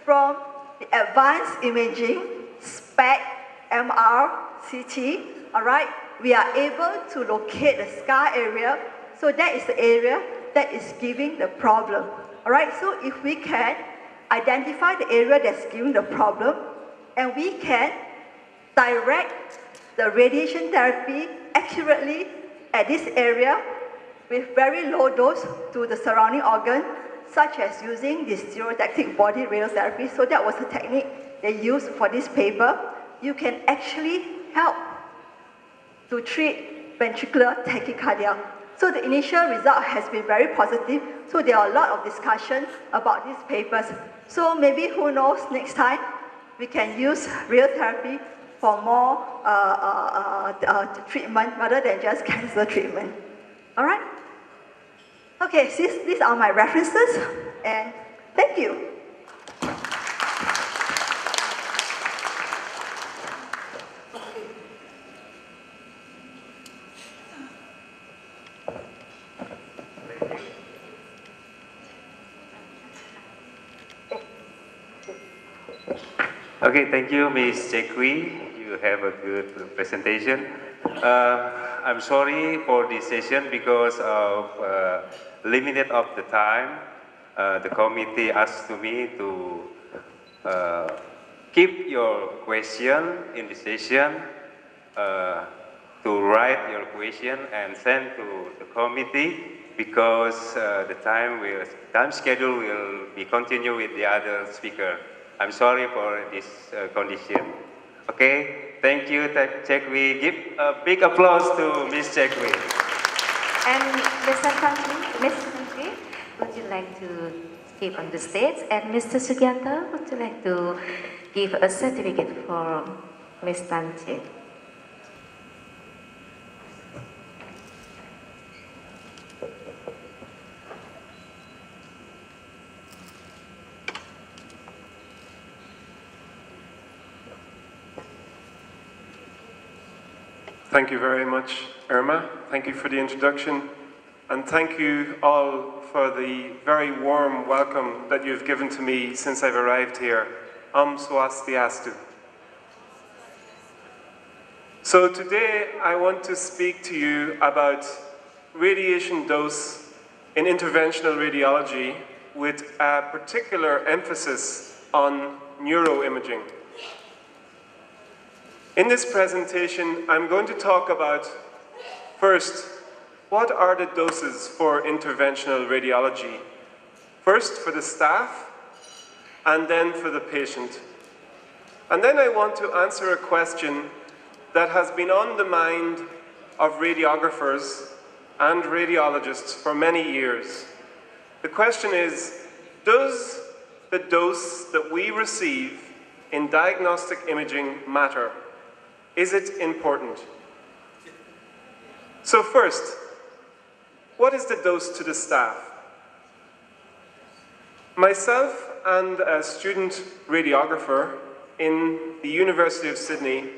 from the advanced imaging, SPECT, MR, CT, all right, we are able to locate the scar area. So that is the area that is giving the problem. All right, so if we can identify the area that's giving the problem, and we can direct the radiation therapy accurately at this area with very low dose to the surrounding organ, such as using the stereotactic body radiotherapy. So that was the technique they used for this paper. You can actually help to treat ventricular tachycardia. So the initial result has been very positive. So there are a lot of discussion about these papers. So maybe, who knows, next time we can use radiotherapy for more treatment rather than just cancer treatment. All right? Okay, these are my references, and thank you. Okay, thank you, Ms. Jekwi. You have a good presentation. I'm sorry for this session because of limited of the time. The committee asked me to keep your question in the session, to write your question and send to the committee because the time schedule will be continue with the other speaker. I'm sorry for this condition. Okay, thank you, Jekwi. Give a big applause to Ms. Jekwi. And Mr. Tanji, would you like to keep on the stage? And Mr. Sugianto, would you like to give a certificate for Ms. Tanji? Thank you very much, Irma. Thank you for the introduction. And thank you all for the very warm welcome that you've given to me since I've arrived here. Swastiastu. So today I want to speak to you about radiation dose in interventional radiology with a particular emphasis on neuroimaging. In this presentation, I'm going to talk about, first, what are the doses for interventional radiology? First for the staff, and then for the patient. And then I want to answer a question that has been on the mind of radiographers and radiologists for many years. The question is, does the dose that we receive in diagnostic imaging matter? Is it important? So first, what is the dose to the staff? Myself and a student radiographer in the University of Sydney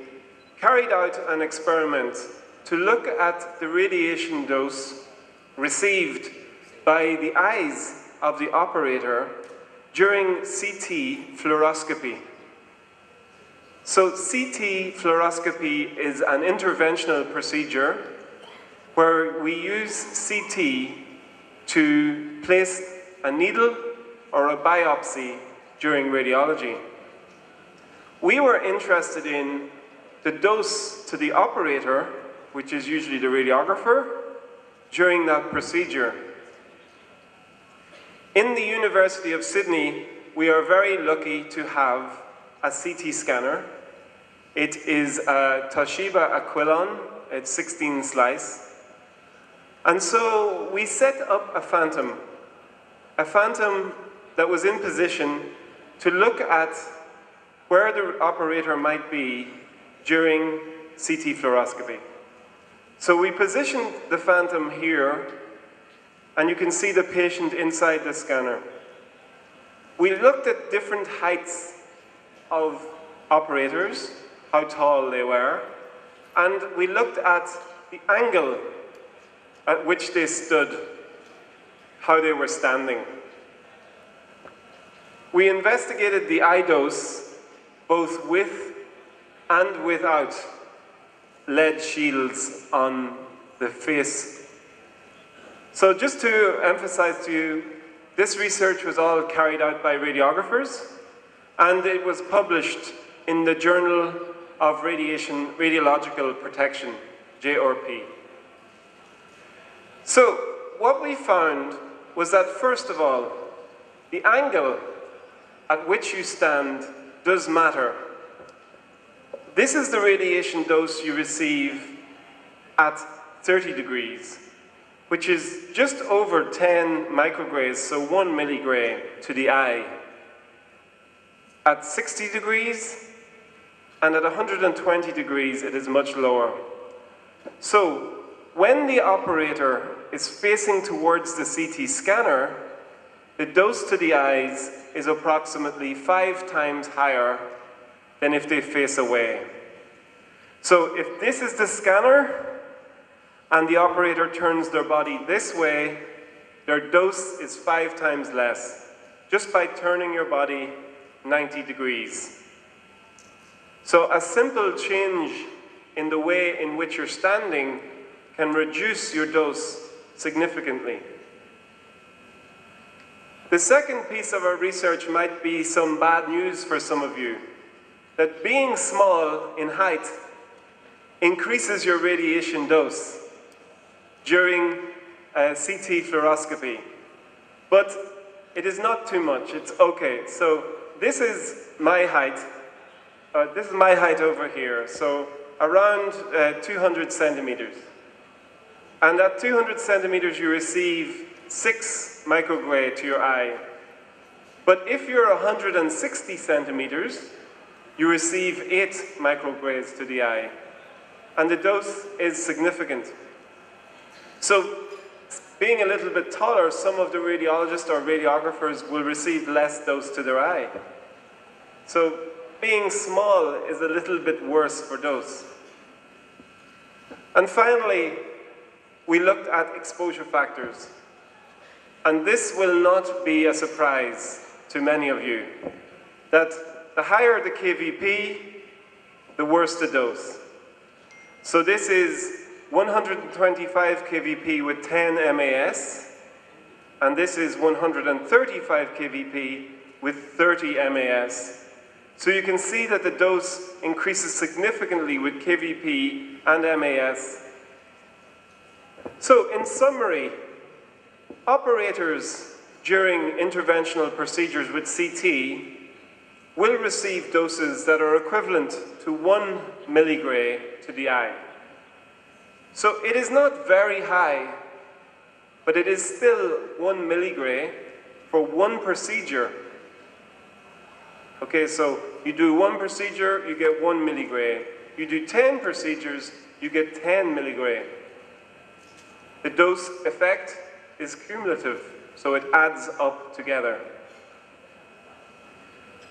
carried out an experiment to look at the radiation dose received by the eyes of the operator during CT fluoroscopy. So CT fluoroscopy is an interventional procedure where we use CT to place a needle or a biopsy during radiology. We were interested in the dose to the operator, which is usually the radiographer, during that procedure. In the University of Sydney, we are very lucky to have a CT scanner. It is a Toshiba Aquilon, it's 16 slice. And so we set up a phantom that was in position to look at where the operator might be during CT fluoroscopy. So we positioned the phantom here, and you can see the patient inside the scanner. We looked at different heights of operators, how tall they were, and we looked at the angle at which they stood, how they were standing. We investigated the eye dose both with and without lead shields on the face. So just to emphasize to you, this research was all carried out by radiographers, and it was published in the Journal of Radiological Protection, JRP. So what we found was that, first of all, the angle at which you stand does matter. This is the radiation dose you receive at 30 degrees, which is just over 10 micrograys, so 1 mellingray to the eye. At 60 degrees, and at 120 degrees, it is much lower. So, when the operator is facing towards the CT scanner, the dose to the eyes is approximately 5 times higher than if they face away. So, if this is the scanner, and the operator turns their body this way, their dose is 5 times less, just by turning your body 90 degrees. So a simple change in the way in which you're standing can reduce your dose significantly. The second piece of our research might be some bad news for some of you, that being small in height increases your radiation dose during CT fluoroscopy. But it is not too much, it's okay. So this is my height. This is my height over here, so around 200 centimeters. And at 200 centimeters you receive 6 microgray to your eye. But if you're 160 centimeters, you receive 8 micrograys to the eye. And the dose is significant. So, being a little bit taller, some of the radiologists or radiographers will receive less dose to their eye. So, being small is a little bit worse for dose. And finally, we looked at exposure factors. And this will not be a surprise to many of you, that the higher the KVP, the worse the dose. So this is 125 kVp with 10 MAS, and this is 135 kVp with 30 MAS. So you can see that the dose increases significantly with kVp and MAS. So in summary, operators during interventional procedures with CT will receive doses that are equivalent to 1 milligray to the eye. So it is not very high, but it is still 1 milligray for one procedure. Okay, so you do one procedure, you get 1 milligray. You do 10 procedures, you get 10 milligray. The dose effect is cumulative, so it adds up together.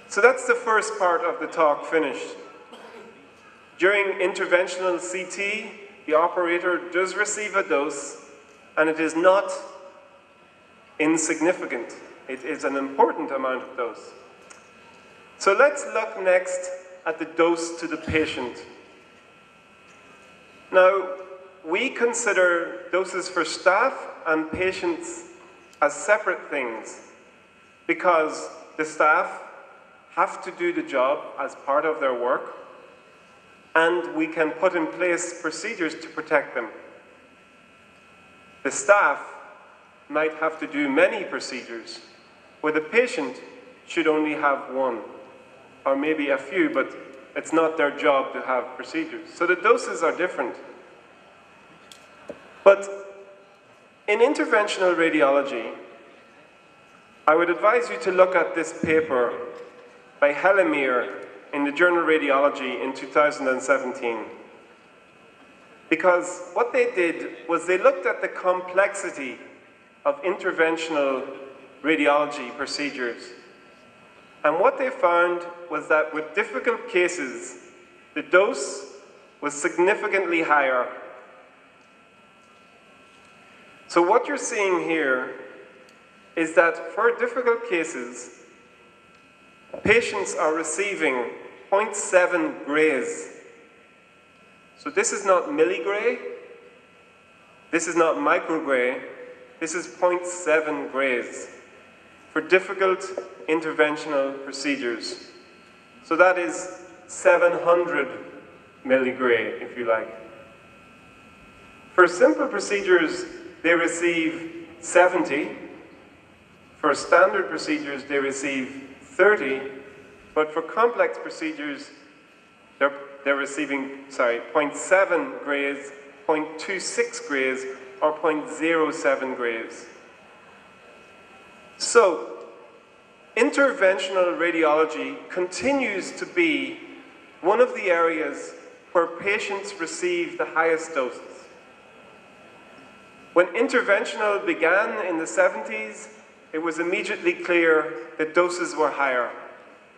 So that's the first part of the talk finished. During interventional CT, the operator does receive a dose, and it is not insignificant. It is an important amount of dose. So let's look next at the dose to the patient. Now, we consider doses for staff and patients as separate things because the staff have to do the job as part of their work, and we can put in place procedures to protect them. The staff might have to do many procedures, where the patient should only have one, or maybe a few, but it's not their job to have procedures. So the doses are different. But in interventional radiology, I would advise you to look at this paper by Hellemere in the journal Radiology in 2017. Because what they did was they looked at the complexity of interventional radiology procedures. And what they found was that with difficult cases, the dose was significantly higher. So what you're seeing here is that for difficult cases, patients are receiving 0.7 grays. So this is not milligray, this is not microgray, this is 0.7 grays for difficult interventional procedures. So that is 700 milligray, if you like. For simple procedures, they receive 70. For standard procedures, they receive 30, but for complex procedures, they're receiving, 0.7 grays, 0.26 grays, or 0.07 grays. So, interventional radiology continues to be one of the areas where patients receive the highest doses. When interventional began in the 70s, it was immediately clear that doses were higher.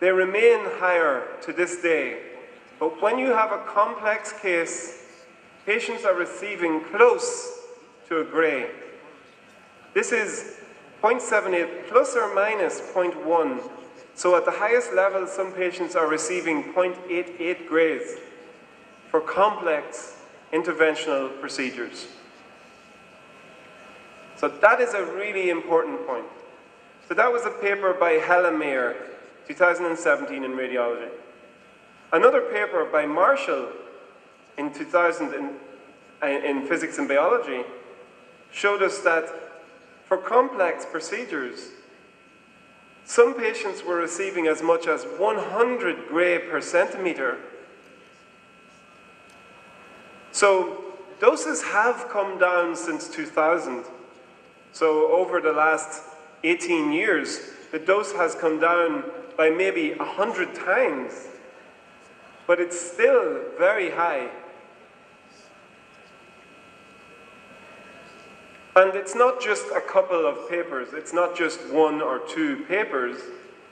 They remain higher to this day. But when you have a complex case, patients are receiving close to a gray. This is 0.78 plus or minus 0.1. So at the highest level, some patients are receiving 0.88 grays for complex interventional procedures. So that is a really important point. So that was a paper by Helen Mayer, 2017 in radiology. Another paper by Marshall in 2000 in physics and biology showed us that for complex procedures, some patients were receiving as much as 100 gray per centimeter. So doses have come down since 2000. So over the last 18 years, the dose has come down by maybe 100 times, but it's still very high. And it's not just a couple of papers, it's not just one or two papers,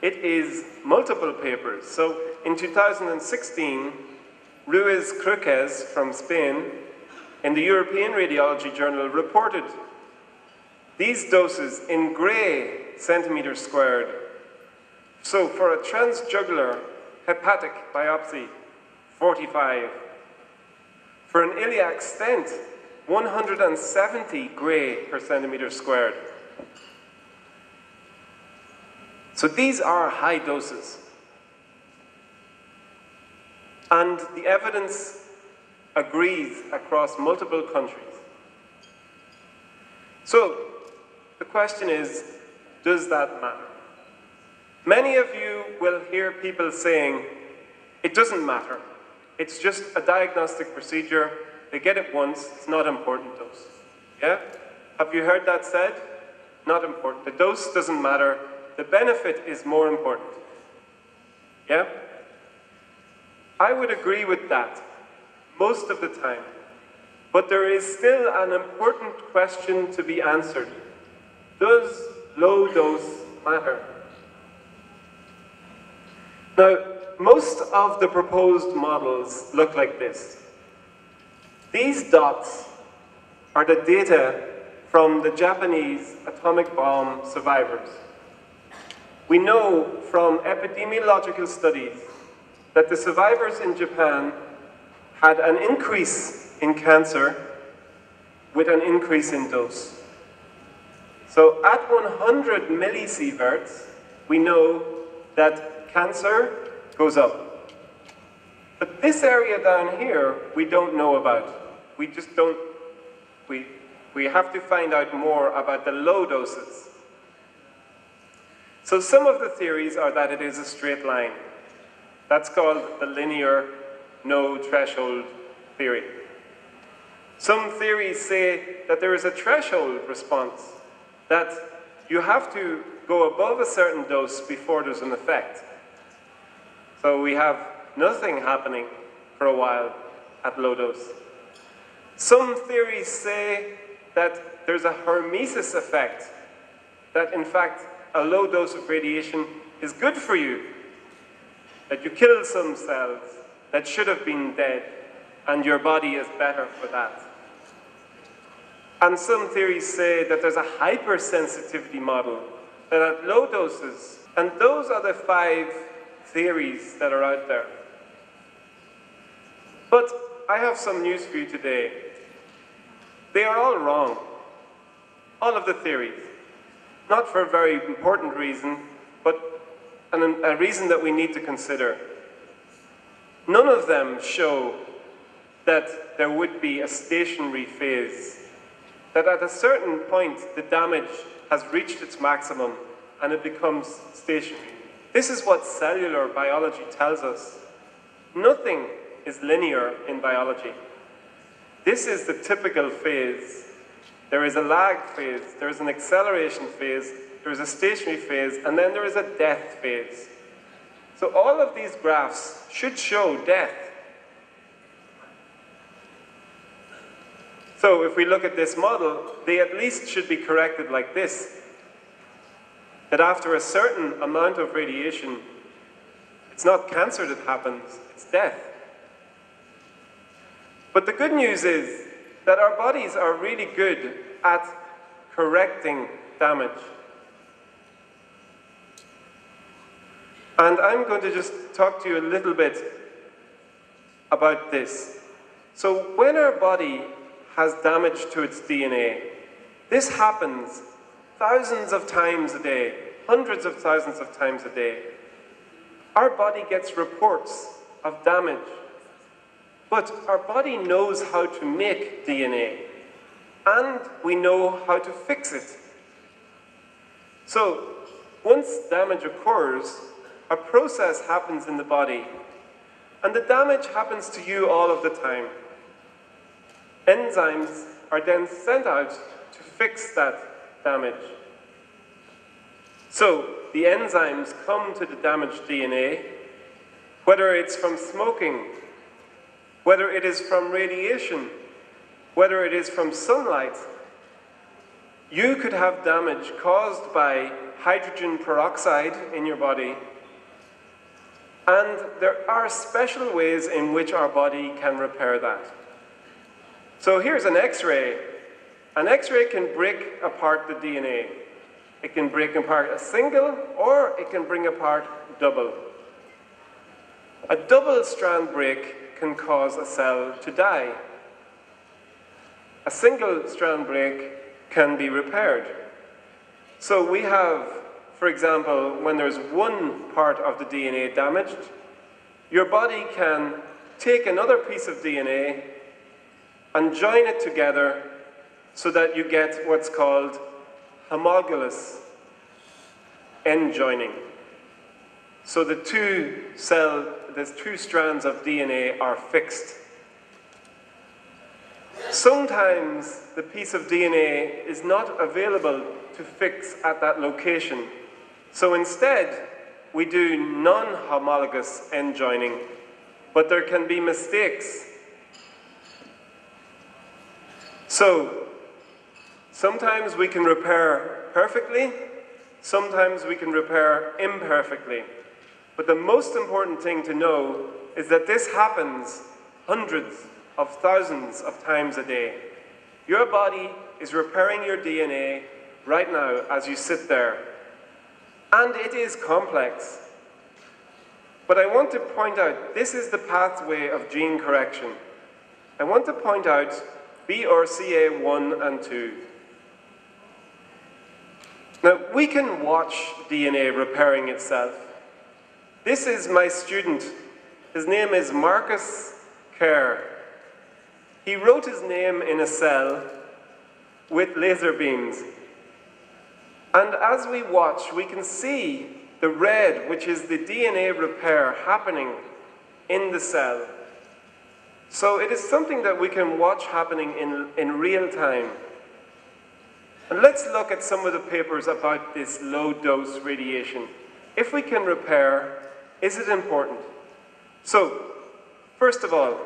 it is multiple papers. So in 2016, Ruiz Cruces from Spain, in the European Radiology Journal, reported these doses in gray centimeters squared. So for a transjugular hepatic biopsy, 45. For an iliac stent, 170 gray per centimeter squared. So these are high doses. And the evidence agrees across multiple countries. So the question is, does that matter? Many of you will hear people saying, it doesn't matter. It's just a diagnostic procedure. They get it once, it's not important dose. Yeah? Have you heard that said? Not important. The dose doesn't matter. The benefit is more important. Yeah? I would agree with that most of the time. But there is still an important question to be answered. Does low dose matter? Now, most of the proposed models look like this. These dots are the data from the Japanese atomic bomb survivors. We know from epidemiological studies that the survivors in Japan had an increase in cancer with an increase in dose. So at 100 millisieverts, we know that cancer goes up. But this area down here, we don't know about. We just don't, we have to find out more about the low doses. So some of the theories are that it is a straight line. That's called the linear no threshold theory. Some theories say that there is a threshold response, that you have to go above a certain dose before there's an effect. So we have nothing happening for a while at low dose. Some theories say that there's a hormesis effect, that in fact a low dose of radiation is good for you, that you kill some cells that should have been dead, and your body is better for that. And some theories say that there's a hypersensitivity model, that at low doses, and those are the 5 theories that are out there. But I have some news for you today. They are all wrong. All of the theories. Not for a very important reason, but a reason that we need to consider. None of them show that there would be a stationary phase, that at a certain point the damage has reached its maximum and it becomes stationary. This is what cellular biology tells us. Nothing is linear in biology. This is the typical phase. There is a lag phase, there is an acceleration phase, there is a stationary phase, and then there is a death phase. So all of these graphs should show death. So if we look at this model, they at least should be corrected like this. That after a certain amount of radiation, it's not cancer that happens, it's death. But the good news is that our bodies are really good at correcting damage. And I'm going to just talk to you a little bit about this. So when our body has damage to its DNA, this happens thousands of times a day, hundreds of thousands of times a day. Our body gets reports of damage, but our body knows how to make DNA, and we know how to fix it. So once damage occurs, a process happens in the body, and the damage happens to you all of the time. Enzymes are then sent out to fix that damage. So the enzymes come to the damaged DNA, whether it's from smoking, whether it is from radiation, whether it is from sunlight. You could have damage caused by hydrogen peroxide in your body, and there are special ways in which our body can repair that. So here's an X-ray. An X-ray can break apart the DNA. It can break apart a single, or it can bring apart double. A double strand break can cause a cell to die. A single strand break can be repaired. So we have, for example, when there's one part of the DNA damaged, your body can take another piece of DNA and join it together so that you get what's called homologous end joining. So the two strands of DNA are fixed. Sometimes the piece of DNA is not available to fix at that location. So instead, we do non-homologous end joining, but there can be mistakes. So sometimes we can repair perfectly, sometimes we can repair imperfectly. But the most important thing to know is that this happens hundreds of thousands of times a day. Your body is repairing your DNA right now as you sit there. And it is complex. But I want to point out, this is the pathway of gene correction. I want to point out BRCA1 and 2. Now, we can watch DNA repairing itself. This is my student. His name is Marcus Kerr. He wrote his name in a cell with laser beams. And as we watch, we can see the red, which is the DNA repair happening in the cell. So it is something that we can watch happening in real time. And let's look at some of the papers about this low-dose radiation. If we can repair, is it important? So, first of all,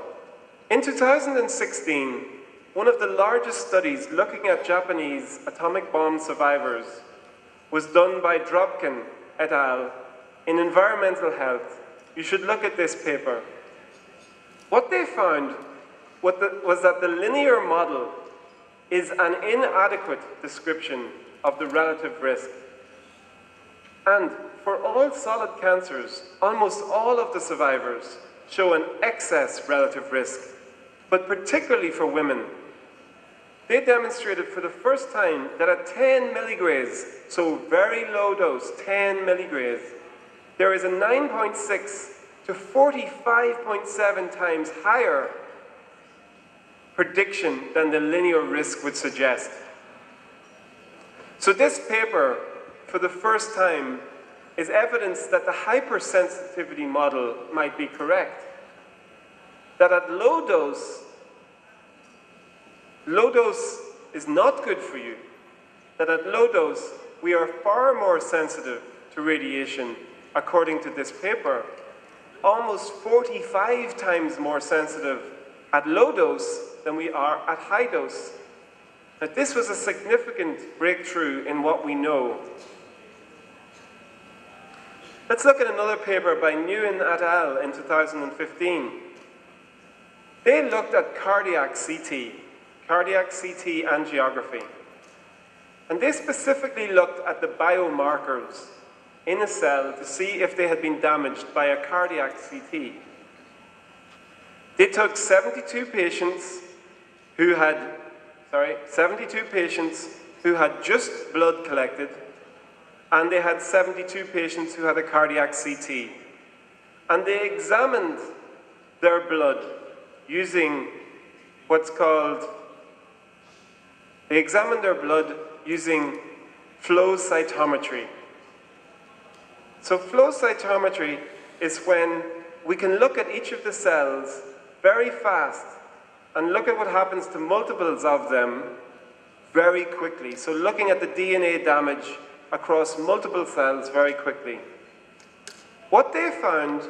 in 2016, one of the largest studies looking at Japanese atomic bomb survivors was done by Drobkin et al. In Environmental Health. You should look at this paper. What they found was that the linear model is an inadequate description of the relative risk. And for all solid cancers, almost all of the survivors show an excess relative risk, but particularly for women. They demonstrated for the first time that at 10 milligray, so very low dose, 10 milligray, there is a 9.6 to 45.7 times higher prediction than the linear risk would suggest. So this paper, for the first time, is evidence that the hypersensitivity model might be correct. That at low dose is not good for you. That at low dose, we are far more sensitive to radiation, according to this paper. Almost 45 times more sensitive at low dose than we are at high dose. Now, this was a significant breakthrough in what we know. Let's look at another paper by Nguyen et al. In 2015. They looked at cardiac CT angiography. And they specifically looked at the biomarkers in a cell to see if they had been damaged by a cardiac CT. They took 72 patients who had just blood collected, and they had 72 patients who had a cardiac CT. And they examined their blood using flow cytometry. So flow cytometry is when we can look at each of the cells very fast and look at what happens to multiples of them very quickly. So looking at the DNA damage across multiple cells very quickly. What they found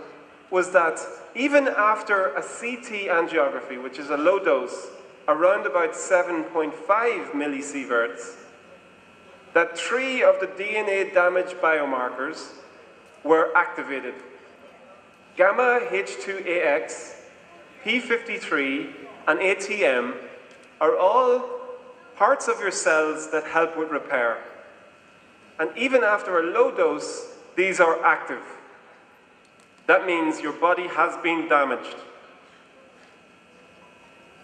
was that even after a CT angiography, which is a low dose, around about 7.5 millisieverts, that 3 of the DNA damage biomarkers were activated. Gamma H2AX, P53, and ATM are all parts of your cells that help with repair. And even after a low dose, these are active. That means your body has been damaged.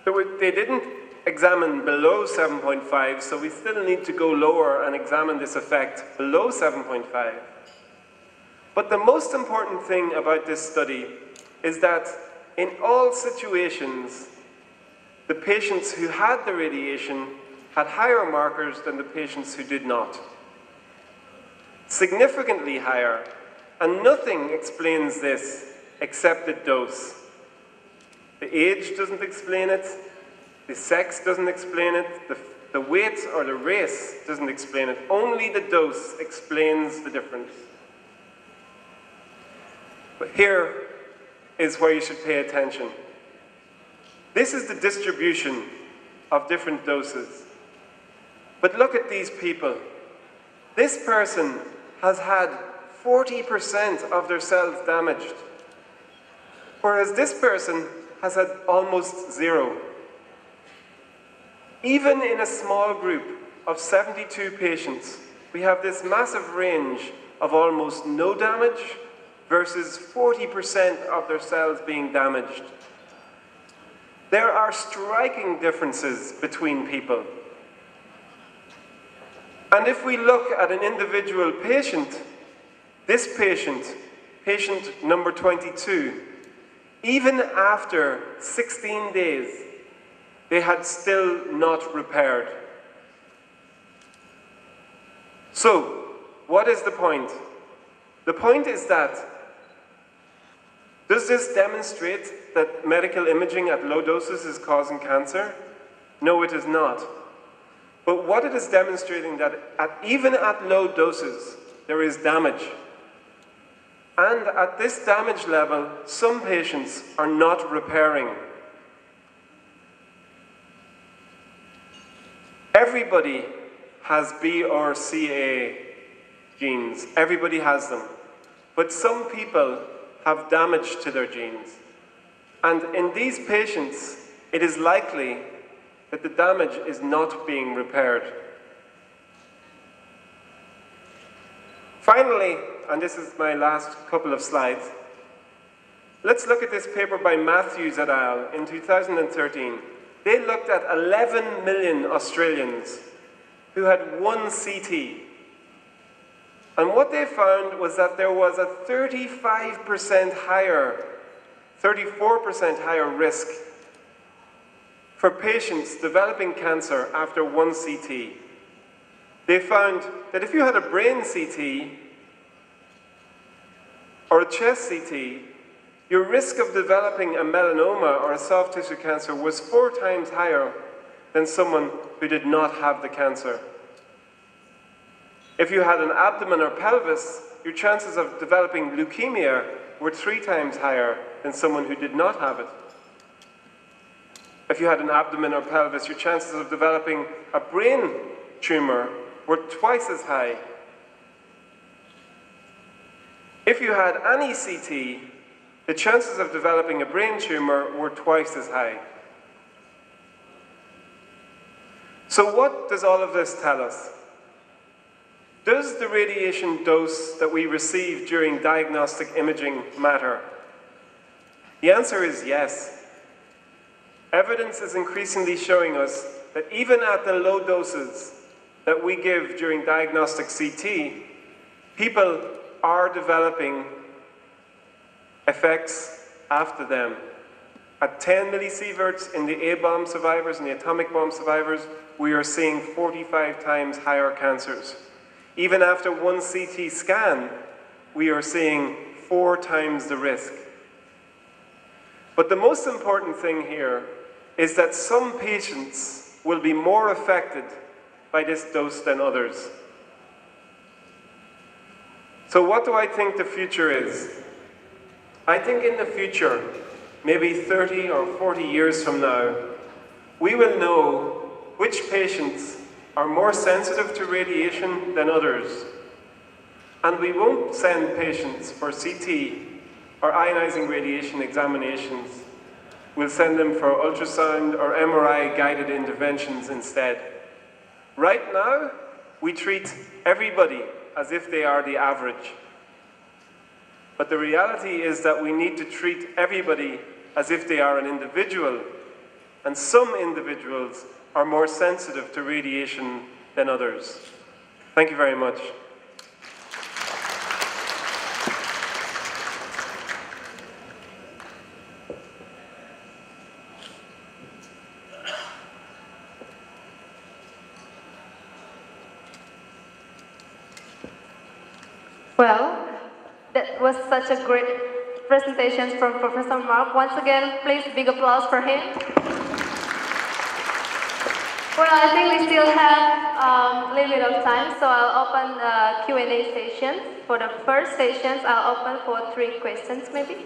They didn't examine below 7.5, so we still need to go lower and examine this effect below 7.5. But the most important thing about this study is that in all situations, the patients who had the radiation had higher markers than the patients who did not. Significantly higher, and nothing explains this except the dose. The age doesn't explain it, the sex doesn't explain it, the weight or the race doesn't explain it. Only the dose explains the difference. But here is where you should pay attention. This is the distribution of different doses. But look at these people. This person has had 40% of their cells damaged, whereas this person has had almost 0. Even in a small group of 72 patients, we have this massive range of almost no damage versus 40% of their cells being damaged. There are striking differences between people. And if we look at an individual patient, this patient, patient number 22, even after 16 days, they had still not repaired. So, what is the point? The point is that, does this demonstrate that medical imaging at low doses is causing cancer? No, it is not. But what it is demonstrating that even at low doses, there is damage. And at this damage level, some patients are not repairing. Everybody has BRCA genes. Everybody has them. But some people have damage to their genes. And in these patients, it is likely that the damage is not being repaired. Finally, and this is my last couple of slides, let's look at this paper by Matthews et al. In 2013. They looked at 11 million Australians who had one CT. And what they found was that there was a 34% higher risk for patients developing cancer after one CT. They found that if you had a brain CT or a chest CT, your risk of developing a melanoma or a soft tissue cancer was 4 times higher than someone who did not have the cancer. If you had an abdomen or pelvis, your chances of developing leukemia were 3 times higher than someone who did not have it. If you had an abdomen or pelvis, your chances of developing a brain tumor were twice as high. If you had any CT, the chances of developing a brain tumor were twice as high. So what does all of this tell us? Does the radiation dose that we receive during diagnostic imaging matter? The answer is yes. Evidence is increasingly showing us that even at the low doses that we give during diagnostic CT, people are developing effects after them. At 10 millisieverts in the A-bomb survivors and the atomic bomb survivors, we are seeing 45 times higher cancers. Even after one CT scan, we are seeing 4 times the risk. But the most important thing here is that some patients will be more affected by this dose than others. So what do I think the future is? I think in the future, maybe 30 or 40 years from now, we will know which patients are more sensitive to radiation than others. And we won't send patients for CT or ionizing radiation examinations. We'll send them for ultrasound or MRI guided interventions instead. Right now, we treat everybody as if they are the average. But the reality is that we need to treat everybody as if they are an individual, and some individuals are more sensitive to radiation than others. Thank you very much. Well, that was such a great presentation from Professor Mark. Once again, please, big applause for him. Well, I think we still have a little bit of time, so I'll open the Q&A session. For the first sessions, I'll open for 3 questions maybe.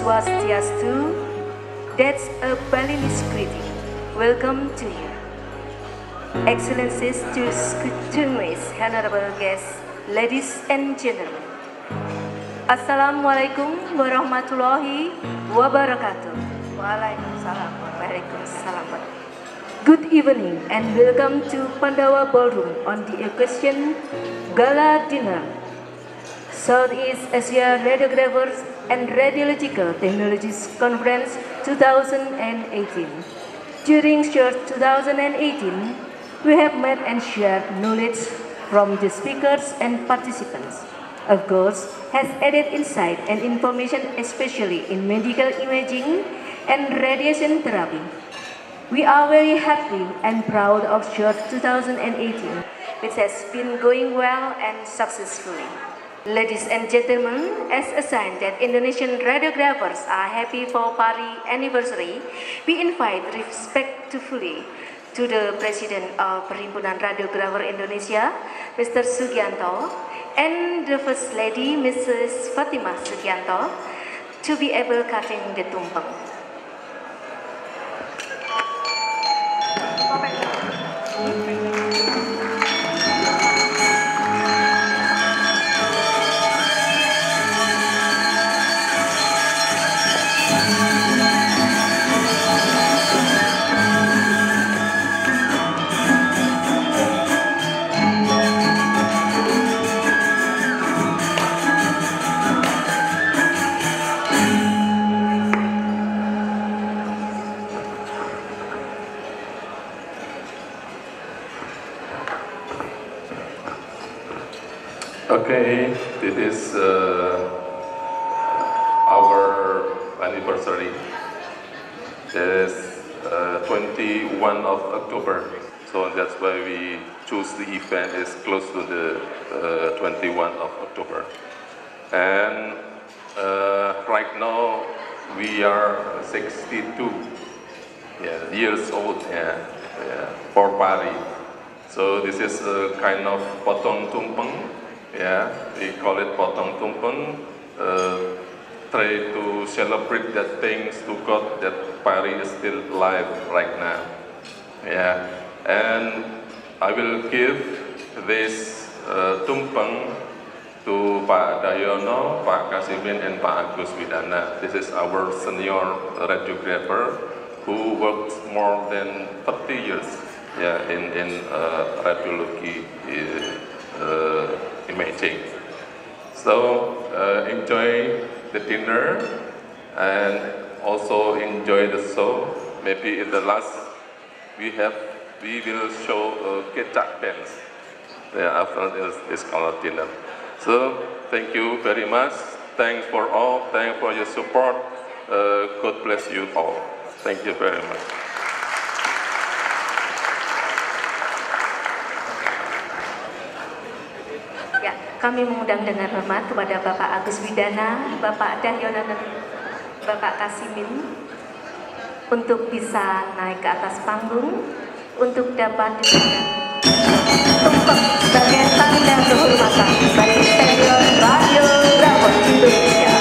Swastiastu, that's a Balinese greeting. Welcome to you. Excellencies, distinguished honorable guests, ladies and gentlemen. Assalamualaikum warahmatullahi wabarakatuh. Waalaikumsalam. Waalaikumsalam. Good evening and welcome to Pandawa Ballroom on the occasion Gala Dinner. Southeast Asia Radiographers and Radiological Technologies Conference 2018. During SEARC 2018, we have met and shared knowledge from the speakers and participants. Of course, has added insight and information especially in medical imaging and radiation therapy. We are very happy and proud of SEARC 2018, which has been going well and successfully. Ladies and gentlemen, as a sign that Indonesian radiographers are happy for Pari anniversary, we invite respectfully to the President of Perhimpunan Radiographer Indonesia, Mr. Sugianto, and the First Lady, Mrs. Fatimah Sugianto, to be able cutting the tumpeng. Okay, this is our anniversary. This is 21 of October. So that's why we choose the event is close to the 21 of October. And right now we are 62 years old for Bali. So this is a kind of potong tumpeng, we call it potong tumpeng. Try to celebrate that things to God that Bali is still alive right now. And I will give this tumpeng to Pak Dayono, Pak Kasimin, and Pak Agus Widana. This is our senior radiographer who works more than 30 years in radiology imaging. So enjoy the dinner and also enjoy the show. Maybe in the last we will show kecak dance. After this color dinner. So thank you very much. Thanks for all. Thanks for your support. God bless you all. Thank you very much. Ya, kami mengundang dengan hormat kepada Bapak Agus Widana, Bapak Dahyono, dan Bapak Kasimin untuk bisa naik ke atas panggung untuk dapat diberikan tumpeng sebagai tanda kehormatan bagi senior radiografer Indonesia.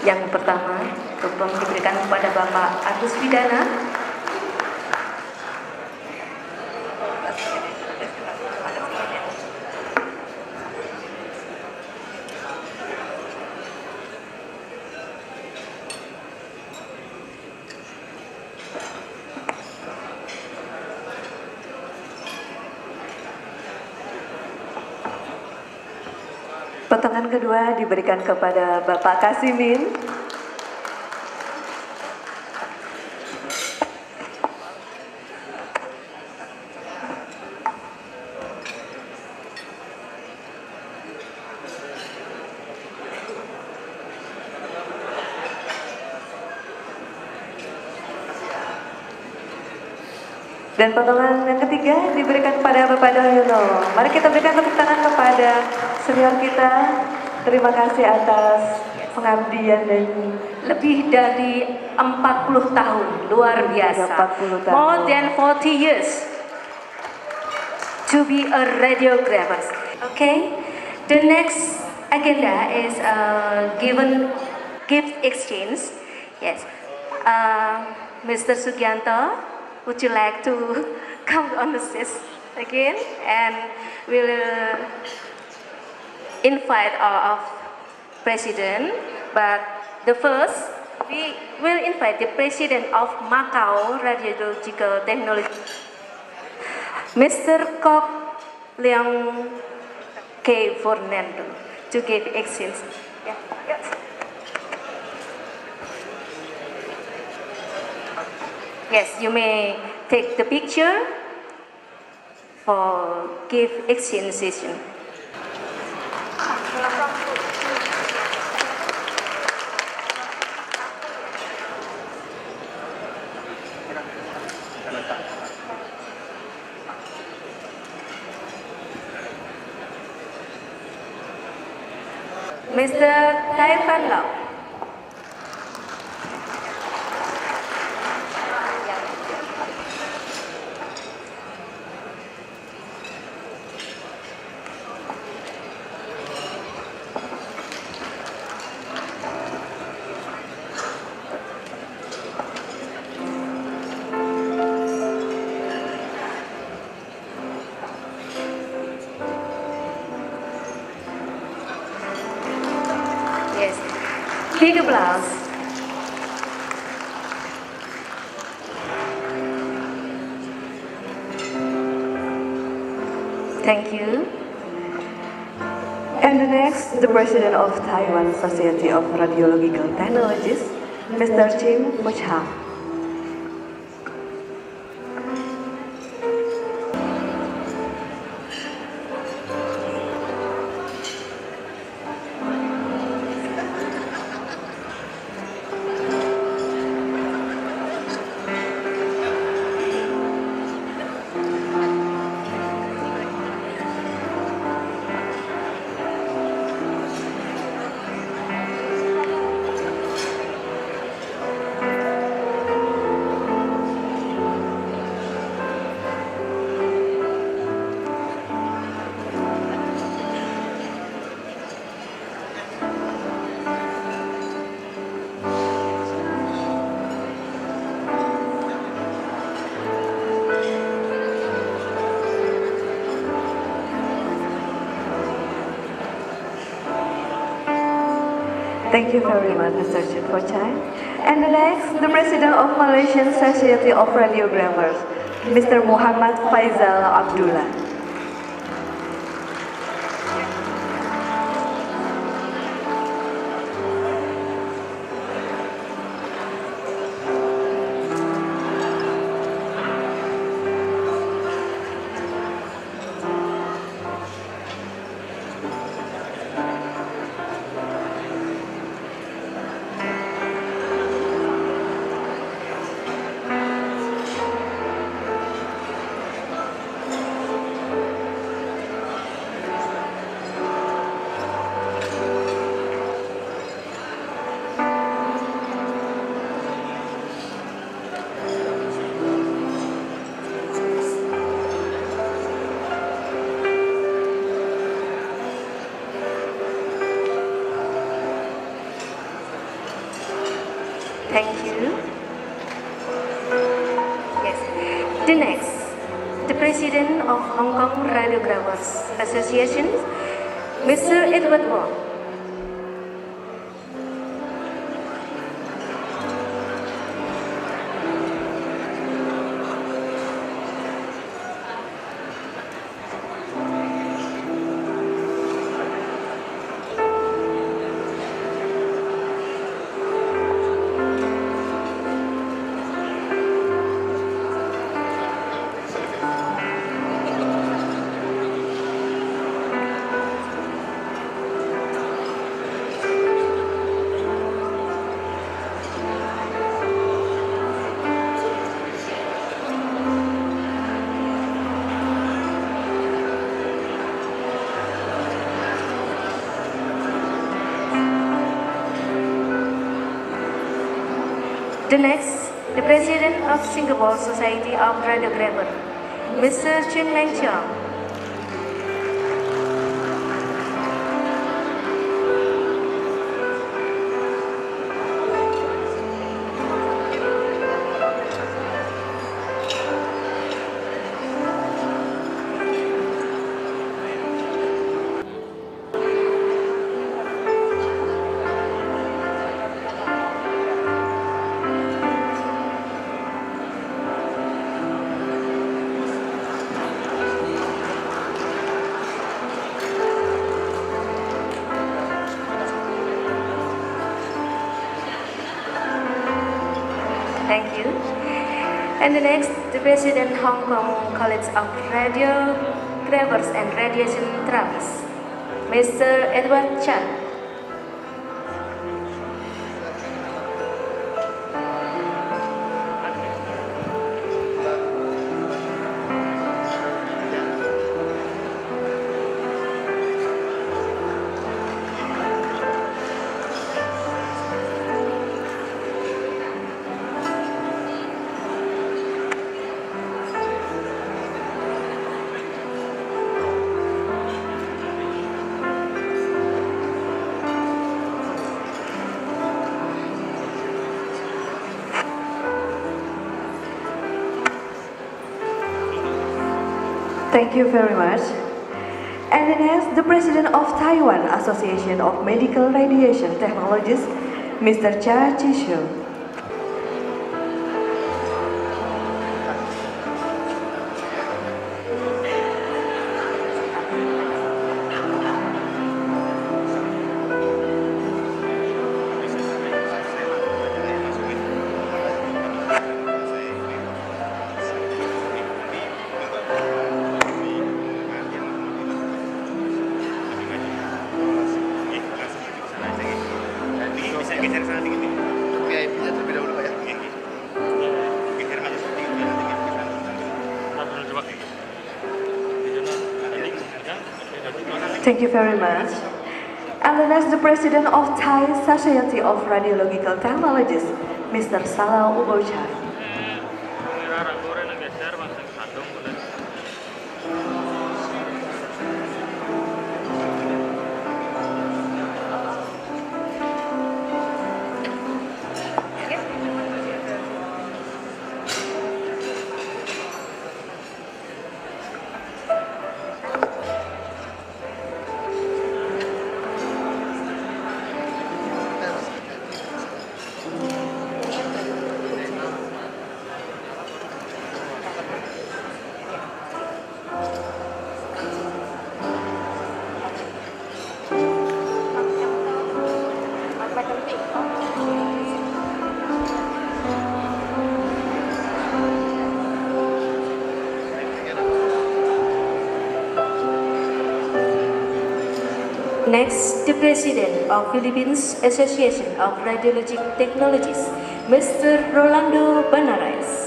Yang pertama, tumpeng diberikan kepada Bapak Agus Widana. Potongan kedua diberikan kepada Bapak Kasimin. Dan potongan yang ketiga diberikan kepada Bapak Dahyono. Mari kita berikan tepuk tangan kepada senior kita. Terima kasih atas pengabdian dan lebih dari 40 tahun, luar biasa. 40 tahun. More than 40 years to be a radiographer. Okay, the next agenda is gift exchange. Yes, Mr. Sugianto, would you like to come on the stage again? And we'll invite our president, but the first we will invite the president of Macau Radiological Technology, Mr. Kok Leong K. Fernando, to give exchange. Yeah. Yes. Yes, you may take the picture for gift exchange session. Mr. Taifan Lau. Big applause. Thank you. And the And next, the President of Taiwan Society of Radiological Technologies, Mr. Chim Pocha. Thank you very much, Mr. Chipochai. And the next, the President of Malaysian Society of Radiographers, Mr. Muhammad Faisal Abdullah. Thank you. Yes. The next, the President of Hong Kong Radiographers Association, Mr. Edward Wong. The next, the President of Singapore Society of Radiographers, Mr. Chin Meng Chiang. Thank you. And the next, the President Hong Kong College of Radiographers and Radiation Therapists, Mr. Edward Chan. Thank you very much. And the next, the President of Taiwan Association of Medical Radiation Technologists, Mr. Cha Chi-shu. Thank you very much. And the next, the President of Thai Society of Radiological Technologies, Mr. Salah Ubochai. Next, the President of Philippines Association of Radiologic Technologies, Mr. Rolando Banares.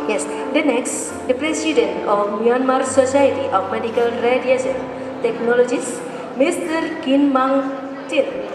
Yes, the next, the President of Myanmar Society of Medical Radiation Technologies, Mr. Kin Mang Tin.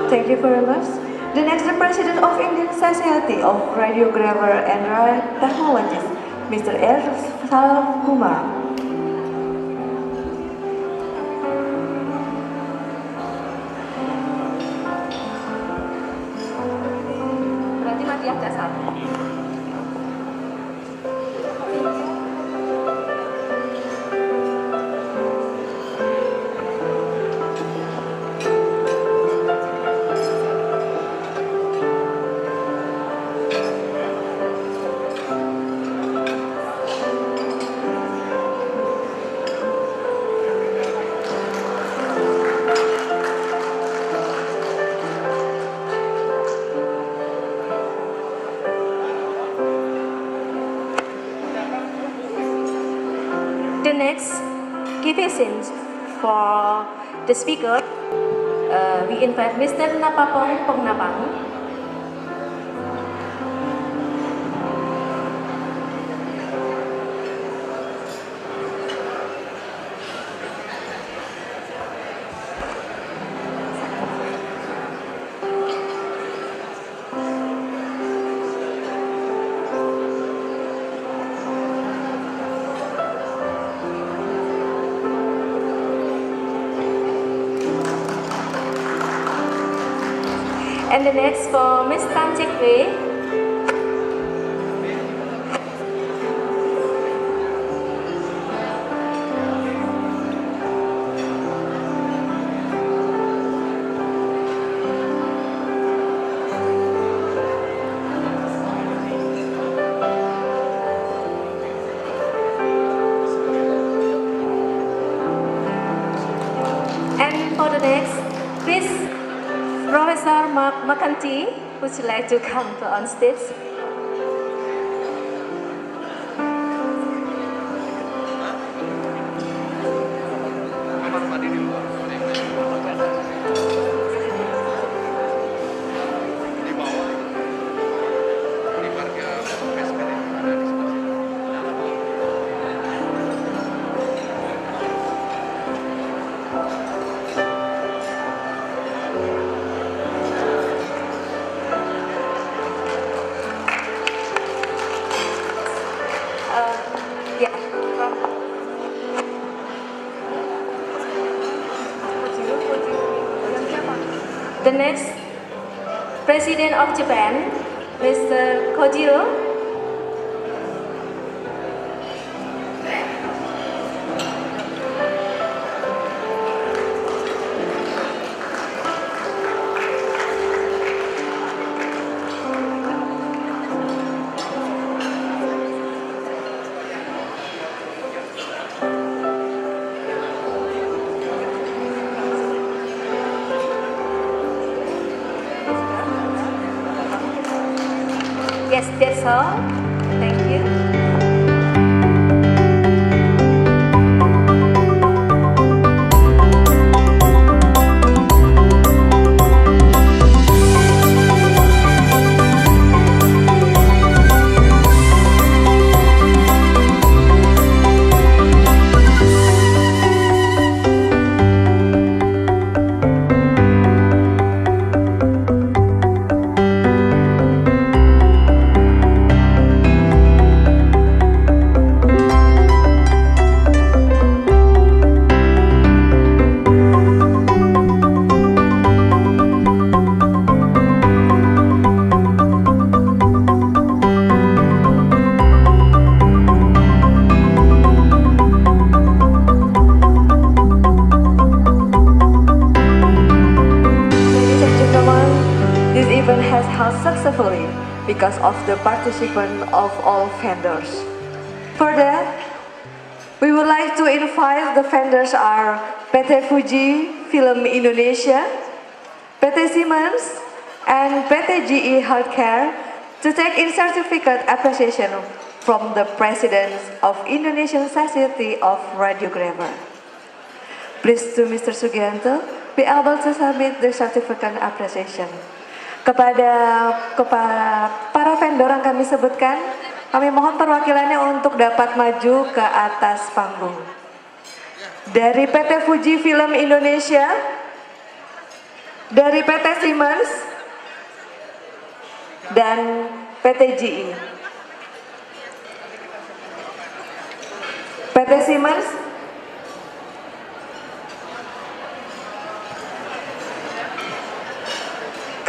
Thank you very much. The next, the President of Indian Society of Radiographer and Technologists, Mr. R. Salam Kumar. Berarti Matiah dasar. The next questions for the speaker, we invite Mr. Napapong Pongnapang. And the next for Ms. Tan Chek Wei. And for the next, please, Professor Mark McCarthy, would you like to come to on stage? The next, President of Japan, Mr. Kojiro. Yes, that's all. Thank you. Successfully because of the participation of all vendors. For that, we would like to invite the vendors are PT Fuji Film Indonesia, PT Siemens, and PT GE Healthcare to take in certificate appreciation from the President of Indonesian Society of Radiographer. Please to Mr. Sugianto be able to submit the certificate appreciation. Kepada para vendor yang kami sebutkan, kami mohon perwakilannya untuk dapat maju ke atas panggung. Dari PT Fuji Film Indonesia, dari PT Siemens, dan PT GE. PT Siemens,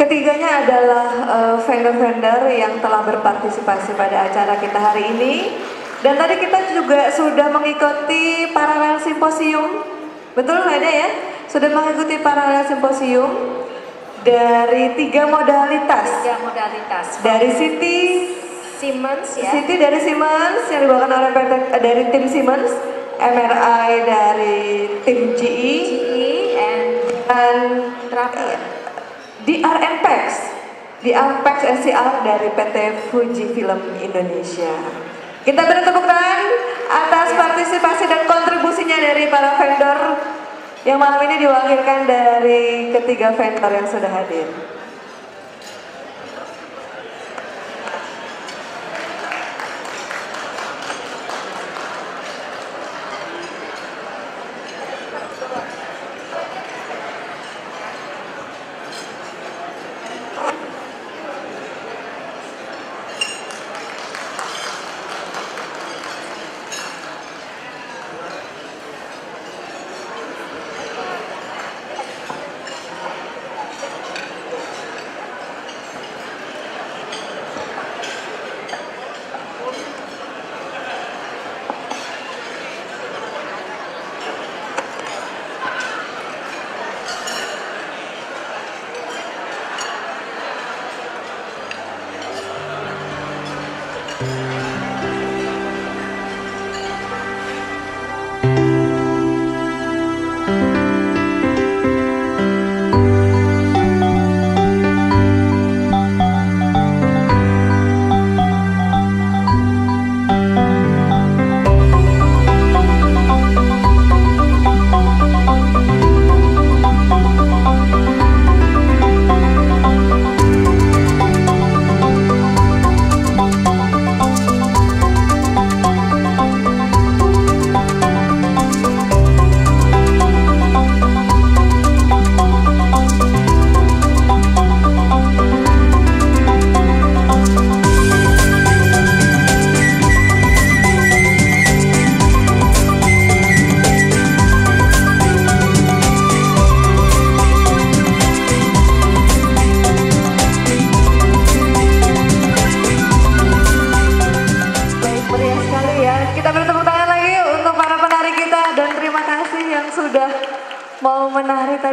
ketiganya adalah vendor-vendor yang telah berpartisipasi pada acara kita hari ini. Dan tadi kita juga sudah mengikuti paralel simposium. Betul nggak ada ya? Sudah mengikuti paralel simposium dari 3 modalitas. Dari City Siemens ya. City dari Siemens yang dibawakan oleh dari tim Siemens, MRI dari tim GE, dan terakhir di Arpex SEARC dari PT Fuji Film Indonesia. Kita beri tepuk tangan atas partisipasi dan kontribusinya dari para vendor yang malam ini diwakilkan dari ketiga vendor yang sudah hadir.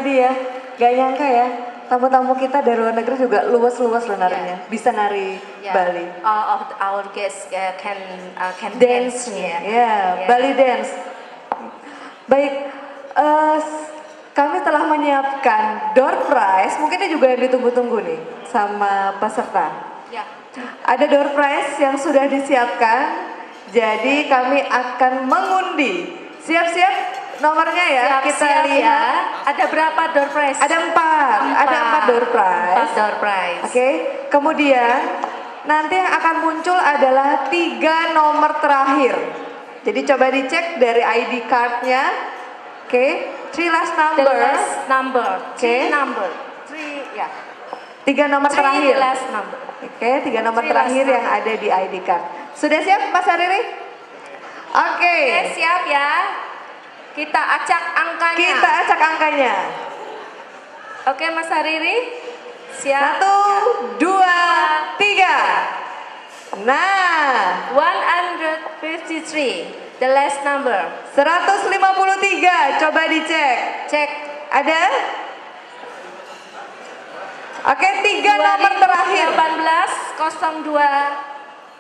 tadi ya. Gak nyangka ya, tamu-tamu kita dari luar negeri juga luas-luas loh narinya. Bisa nari Bali. All of our guests can Dance, Bali dance. Baik, kami telah menyiapkan door prize, mungkin ini juga yang ditunggu-tunggu nih sama peserta. Ya. Ada door prize yang sudah disiapkan, jadi kami akan mengundi. Siap-siap nomornya ya, kita lihat. Ya. Ada berapa door prize? Ada 4, ada 4 door prize. 4 door prize. Oke, kemudian nanti yang akan muncul adalah 3 nomor terakhir. Jadi coba dicek dari ID card-nya. Oke, 3 last number. The last number. Oke. 3 ya. 3 nomor 3 terakhir. last number. Oke, 3 nomor 3 terakhir last yang ada di ID card. Sudah siap Mas Hariri? Oke. Oke, siap ya. Kita acak angkanya. Kita acak angkanya. Oke, Mas Hariri. Siap. 1, 2, 3. Nah, 153. The last number. 153. Coba dicek. Cek. Ada? Oke, 3 nomor terakhir. 2018 02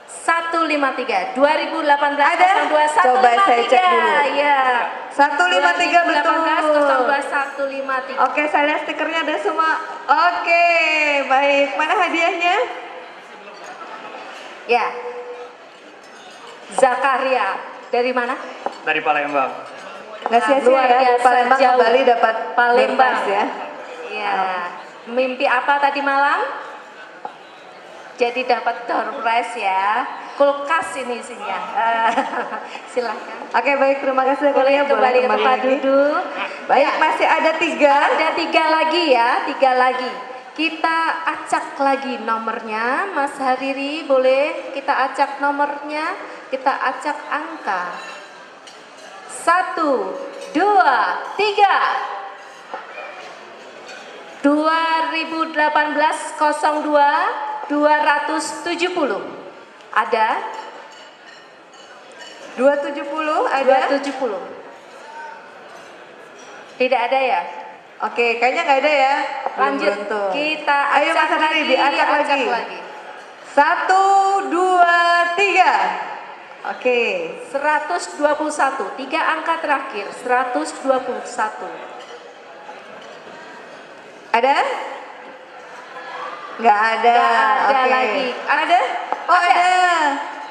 153. 2018 Ada? 02 153. Coba saya cek dulu. Ya. 153 betul. 2018 02 153. Oke, saya lihat stikernya ada semua. Oke, baik. Mana hadiahnya? Ya. Zakaria. Dari mana? Dari Palembang. Nggak sia-sia Luar ya, biasa, Palembang ke jauh. Bali dapat Palembang door prize ya. Iya. Mimpi apa tadi malam? Jadi dapat door prize ya. Kulkas ini isinya. Silahkan. Oke, baik, terima kasih. Boleh kembali ke tempat lagi. duduk. Baik, Ya. masih ada 3. Ada 3 lagi ya, 3 lagi. Kita acak lagi nomornya, Mas Hariri boleh kita acak nomornya, kita acak angka. 1, 2, 3. 2018 02 270. Ada? 270 ada? 270. Tidak ada ya? Oke, kayaknya nggak ada ya. Lanjut, Beruntung. kita Ayo acak Mas Hariri, lagi, diacak acak lagi. 1, 2, 3. Oke. 121, 3 angka terakhir, 121. Ada? Nggak ada. Nggak ada Oke. lagi. Ada? Oh, ada.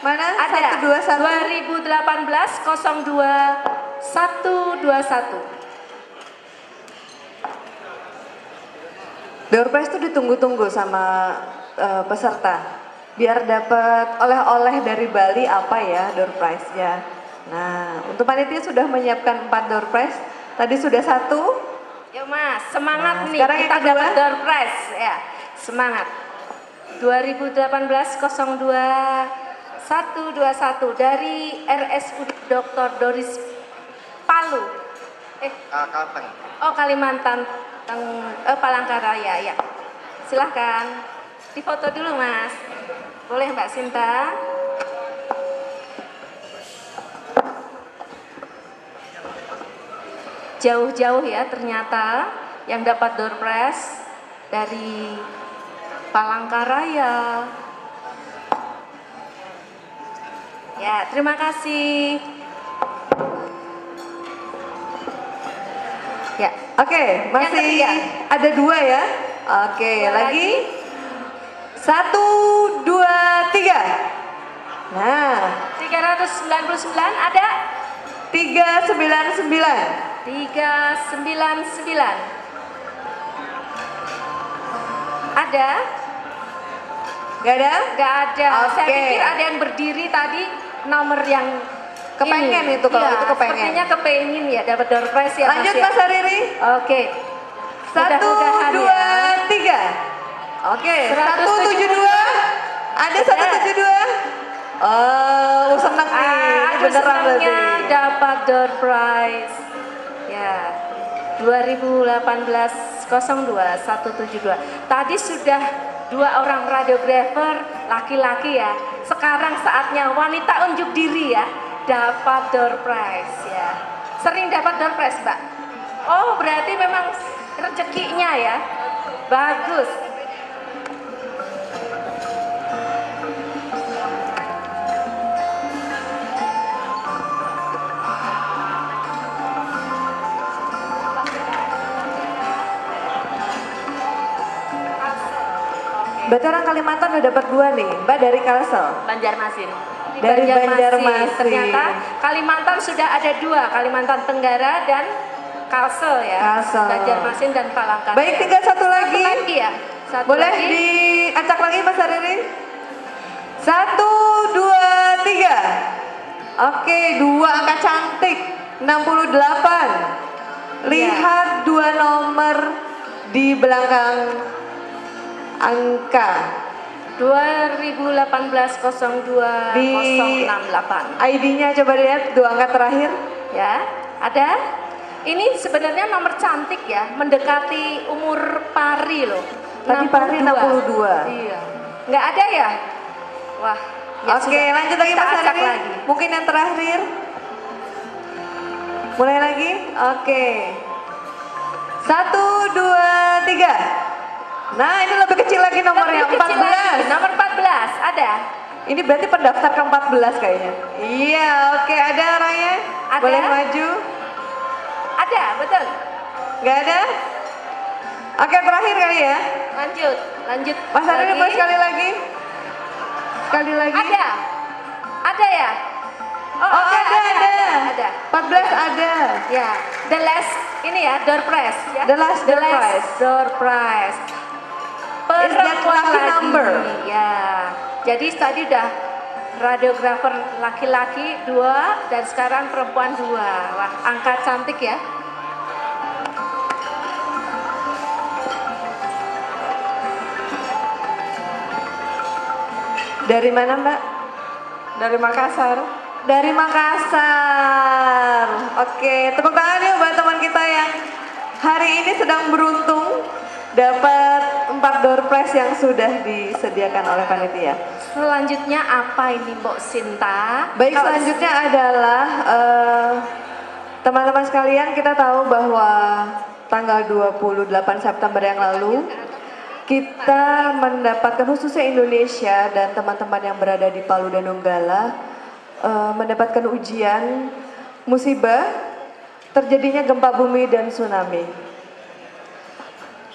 Mana? Ada. 121. 2018 02 121. Door prize itu ditunggu-tunggu sama peserta. Biar dapat oleh-oleh dari Bali apa ya door prize-nya. Nah, untuk panitia sudah menyiapkan 4 door prize. Tadi sudah 1. Yuk Mas, semangat Nah, nih. sekarang Kita yang kedua. dapat door prize ya. Semangat. 2018 02 121 dari RSUD Dr. Doris Palu. Kalteng. Oh, Kalimantan Palangkaraya ya. Silahkan difoto dulu Mas. Boleh Mbak Sinta? Jauh-jauh ya ternyata yang dapat door prize dari Palangkaraya. Ya, terima kasih. Ya, Oke, masih ketiga. ada 2 ya. Oke, Dua lagi. 1, 2, 3. Nah, 399 ada? 399. 399. Ada? Gak ada? Gak ada. Saya Oke. pikir ada yang berdiri tadi nomor yang Kepengen ini. itu, kalau Iya, itu kepengen. Sepertinya kepengen ya dapat door prize ya Lanjut Mas ya. Mas Hariri. Oke. 1, Mudah-mudahan 2, ya. 3. Oke, 172. 172. Ada 172. Oh, senang nih. Ini Aduh, beneran berarti. senangnya dapat door prize. Ya. 2018 02 172. Tadi sudah 2 orang radiografer laki-laki ya. Sekarang saatnya wanita unjuk diri ya. Dapat door prize ya. Sering dapat door prize, Mbak? Oh, berarti memang rezekinya ya. Bagus. Berarti orang Kalimantan udah dapat 2 nih, Mbak dari Kalsel. Banjarmasin. Dari Banjarmasin. Ternyata Kalimantan sudah ada 2, Kalimantan Tenggara dan Kalsel ya. Kalsel. Banjarmasin dan Palangkaraya. Baik, tinggal satu lagi. Satu lagi ya. Satu Boleh lagi. diacak lagi Mas Aririn? 1, 2, 3. Oke, 2 angka cantik. 68. Lihat 2 nomor di belakang angka 2018-02-068. ID-nya coba lihat 2 angka terakhir ya. Ada? Ini sebenarnya nomor cantik ya, mendekati umur pari loh. Tadi pari 62. Iya. Nggak ada ya? Wah. Ya Oke, sudah. lanjut lagi Kita Mas acak Aririn. lagi. Mungkin yang terakhir. Mulai lagi? Oke. 1, 2, 3. Nah, ini lebih kecil lagi nomornya, Lebih kecil 14. lagi. Nomor 14, ada? Ini berarti pendaftar ke 14 kayaknya. Iya, oke, ada Raya? Ada? Boleh maju? Ada, betul. Nggak ada? Oke, terakhir kali ya. Lanjut. Mas Aririn lagi. boleh sekali lagi? Sekali lagi? Ada? Ada ya? Oh, ada. Ada. 14 ada. Ya, the last ini ya, door prize ya. The last door prize. Door prize. Is that lucky lagi. number? Ya. Jadi tadi udah radiografer laki-laki 2 dan sekarang perempuan 2. Wah, angka cantik ya. Dari mana Mbak? Dari Makassar. Dari Makassar. Oke, tepuk tangan yuk buat teman kita yang hari ini sedang beruntung dapat 4 door prize yang sudah disediakan oleh panitia. Selanjutnya apa ini Mbok Sinta? Baik, selanjutnya adalah teman-teman sekalian, kita tahu bahwa tanggal 28 September yang lalu kita mendapatkan, khususnya Indonesia dan teman-teman yang berada di Palu dan Donggala, mendapatkan ujian musibah terjadinya gempa bumi dan tsunami.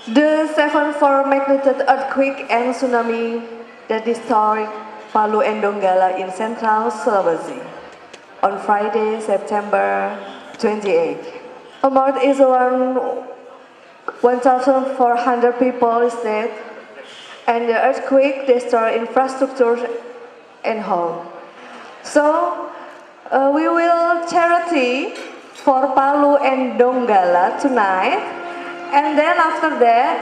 The 7.4 magnitude earthquake and tsunami that destroyed Palu and Donggala in Central Sulawesi on Friday, September 28. Amount is around 1,400 people is dead, and the earthquake destroyed infrastructure and home. So we will charity for Palu and Donggala tonight, and then after that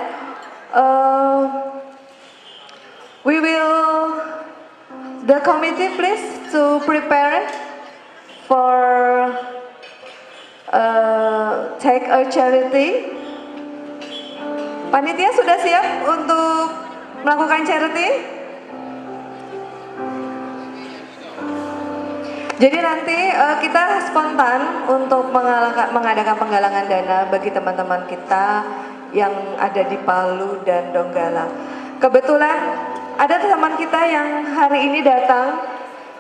we will, the committee please to prepare for take a charity. Panitia sudah siap untuk melakukan charity? Jadi nanti kita spontan untuk mengadakan penggalangan dana bagi teman-teman kita yang ada di Palu dan Donggala. Kebetulan ada teman kita yang hari ini datang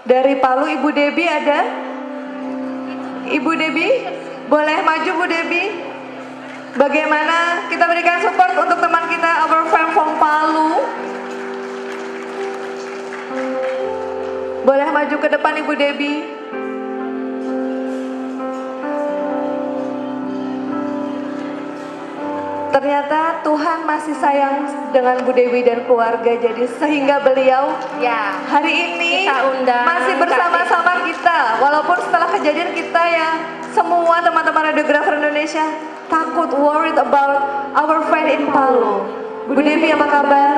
dari Palu, Ibu Debi ada? Ibu Debi, boleh maju Bu Debi? Bagaimana kita berikan support untuk teman kita, our friend from Palu? Boleh maju ke depan Ibu Debi? Ternyata Tuhan masih sayang dengan Bu Dewi dan keluarga, jadi sehingga beliau ya hari ini kita undang masih bersama-sama kita. Walaupun setelah kejadian kita ya, semua teman-teman radiografer Indonesia takut, worried about our friend in Palu. Bu Devi, apa kabar?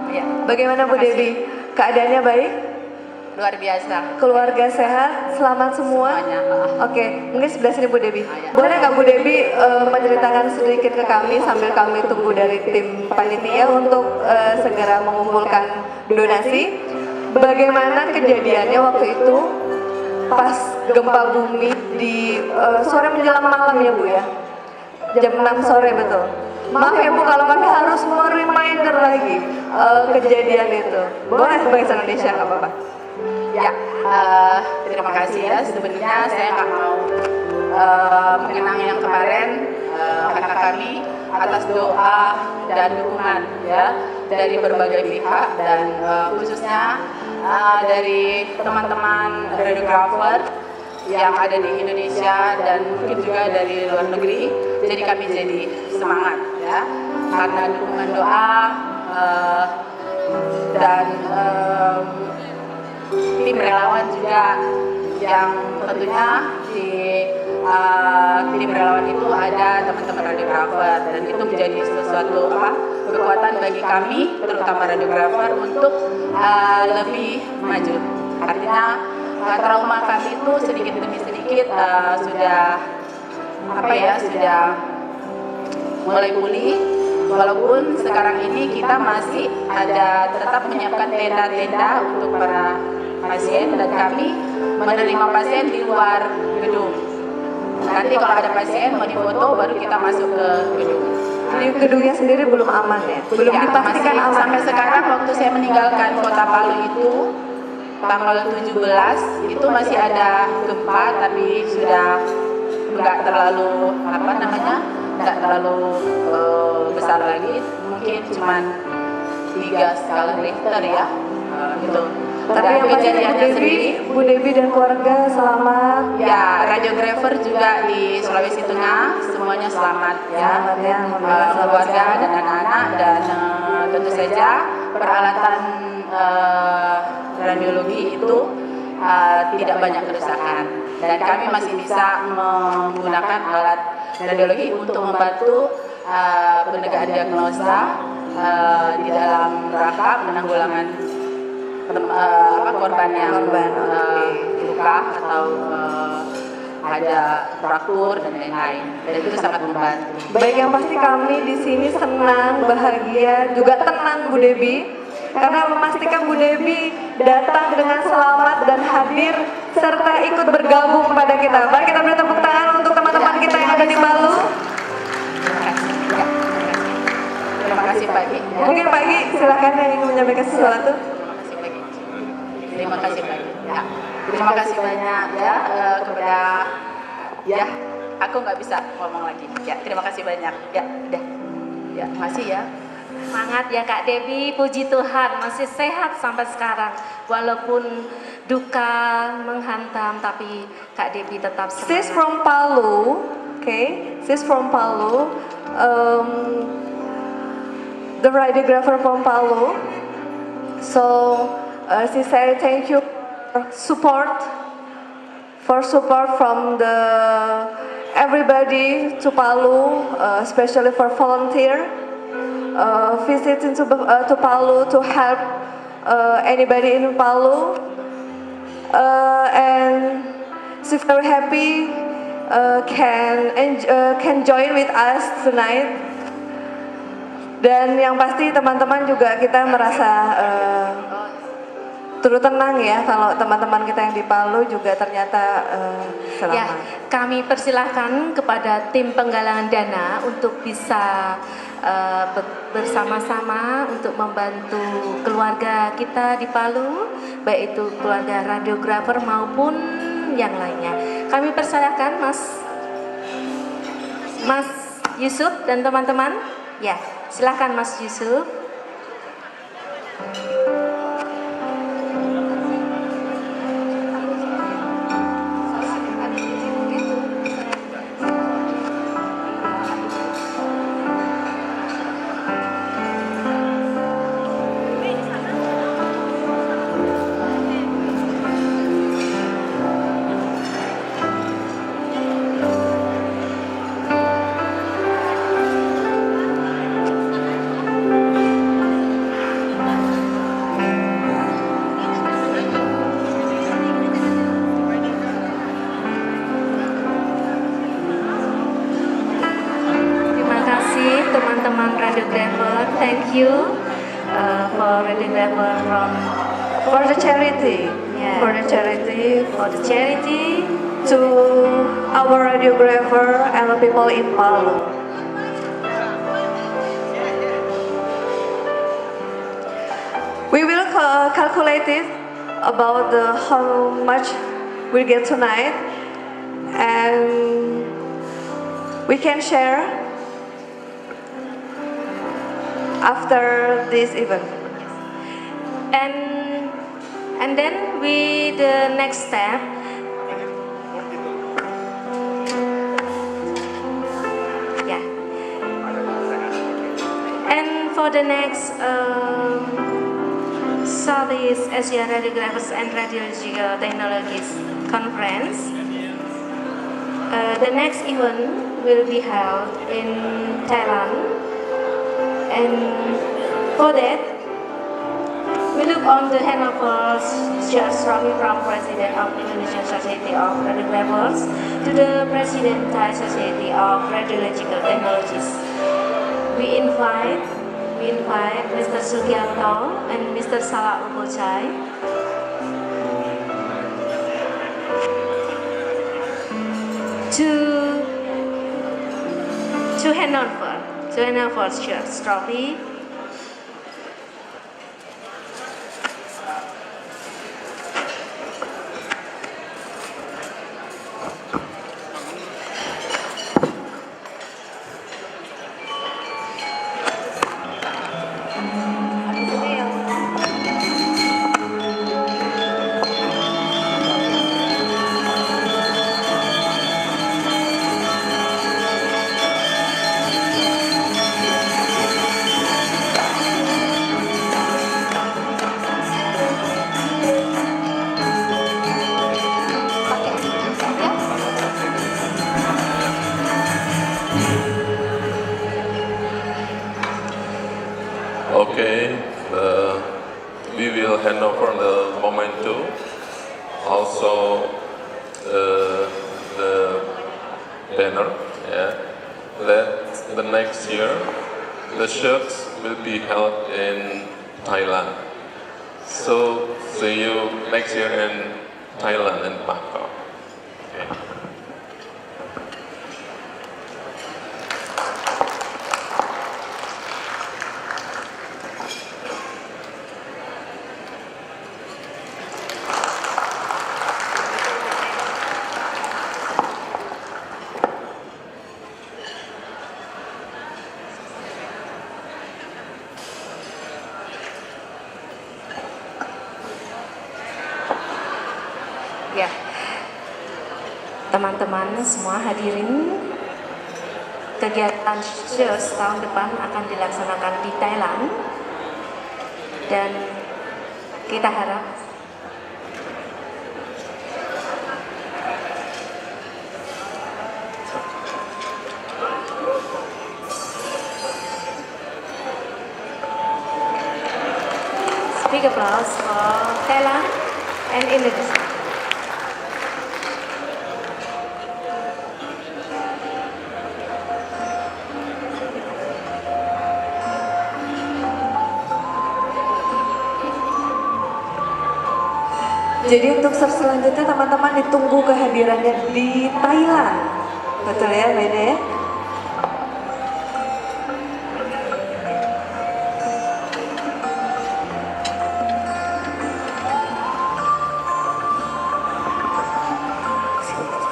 Ya, bagaimana Bu Devi? Keadaannya baik? Luar biasa. Keluarga sehat? Selamat semua? Oke, mungkin sebelah sini Bu Devi. Boleh nggak Bu Devi menceritakan sedikit ke kami sambil kami tunggu dari tim panitia untuk segera mengumpulkan donasi. Bagaimana kejadiannya waktu itu pas gempa bumi di di sore menjelang malam ya Bu ya, jam 6 sore betul. Maaf ya Bu kalau kami harus reminder lagi kejadian itu. Boleh bahasa Indonesia nggak apa-apa. Ya, terima kasih ya. Sebenarnya saya nggak mau mengenang yang kemarin karena kami atas doa dan dukungan ya dari berbagai pihak dan khususnya dari teman-teman radiografer yang ada di Indonesia dan mungkin juga dari luar negeri. Jadi kami jadi semangat ya karena dukungan doa dan tim relawan juga yang tentunya di tim relawan itu ada teman-teman radiografer dan itu menjadi sesuatu kekuatan bagi kami terutama radiografer untuk lebih maju. Artinya trauma kami itu sedikit demi sedikit sudah sudah mulai pulih. Walaupun sekarang ini kita masih ada tetap menyiapkan tenda-tenda untuk para pasien dan kami menerima pasien di luar gedung. Nanti kalau ada pasien mau difoto baru kita masuk ke gedung. Jadi gedungnya sendiri belum aman ya? Belum Ya, dipastikan masih, aman? sampai sekarang waktu saya meninggalkan kota Palu itu tanggal 17 itu masih ada gempa tapi sudah nggak terlalu nggak terlalu besar lagi, mungkin cuma 3 skala Richter ya gitu. Tapi yang pasti Bu Devi dan keluarga selamat. Ya, radiografer juga di Sulawesi Tengah semuanya selamat ya, keluarga dan anak-anak dan tentu saja peralatan radiologi itu tidak banyak kerusakan dan kami masih bisa menggunakan alat radiologi untuk membantu penegakan diagnosa di dalam rangka penanggulangan korban yang luka atau ada fraktur dan lain-lain. Dan itu sangat membantu. Baik, yang pasti kami di sini senang, bahagia, juga tenang Bu Devi karena memastikan Bu Devi datang dengan selamat dan hadir serta ikut bergabung kepada kita. Baik, kita beri tepuk tangan untuk teman-teman kita yang ada di Palu. Terima kasih Pak Gi. Mungkin Pak Gi silakan yang ingin menyampaikan sesuatu. Terima kasih banyak. Ya. Terima kasih banyak ya kepada ya. Aku nggak bisa ngomong lagi. Ya, terima kasih banyak. Ya, udah. Ya, masih ya. Semangat ya Kak Devi, puji Tuhan masih sehat sampai sekarang. Walaupun duka menghantam tapi Kak Devi tetap semangat. She's from Palu, okay? She's from Palu. The radiographer from Palu. So she said thank you for support from the everybody to Palu, especially for volunteer visiting to Palu to help anybody in Palu, and she's very happy can join with us tonight. Dan yang pasti teman-teman juga kita merasa turut tenang ya kalau teman-teman kita yang di Palu juga ternyata selamat. Ya, kami persilahkan kepada tim penggalangan dana untuk bisa bersama-sama untuk membantu keluarga kita di Palu, baik itu keluarga radiografer maupun yang lainnya. Kami persilahkan Mas Yusuf dan teman-teman. Ya, silakan Mas Yusuf. Teman-teman radiografer, thank you for radiografer for the charity, for the charity to our radiographer and the people in Palu. We will calculate it about how much we get tonight, and we can share after this event. And then with the next step, yeah. And for the next Southeast Asia Radiographers and Radiological Technologies Conference, the next event will be held in Thailand. And for that, we look on the handover just from President of Indonesian Society of Radiographers to the President Thai Society of Radiological Technologies. We invite Mr. Sugiarto and Mr. Salah Ubochai to hand over shortly. Okay, we will hand over the momentum, also the banner, yeah, that the next year the shirts will be held in Thailand. So see you next year in Thailand and Bangkok. Okay. Ya, teman-teman semua hadirin, kegiatan SEARC tahun depan akan dilaksanakan di Thailand dan kita harap big applause for Thailand and Indonesia. Jadi untuk selanjutnya teman-teman ditunggu kehadirannya di Thailand. Betul ya, Mede ya?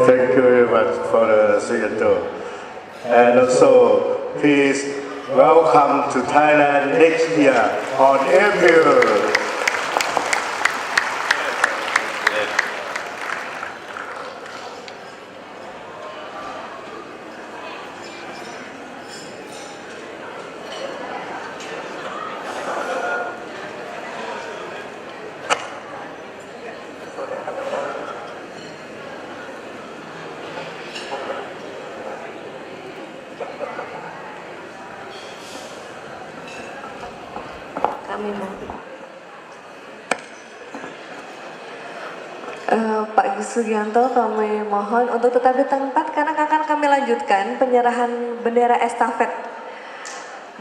Thank you very much for the Seattle. And also, please welcome to Thailand next year on April. Pak Sugianto, kami mohon untuk tetap di tempat karena akan kami lanjutkan penyerahan bendera estafet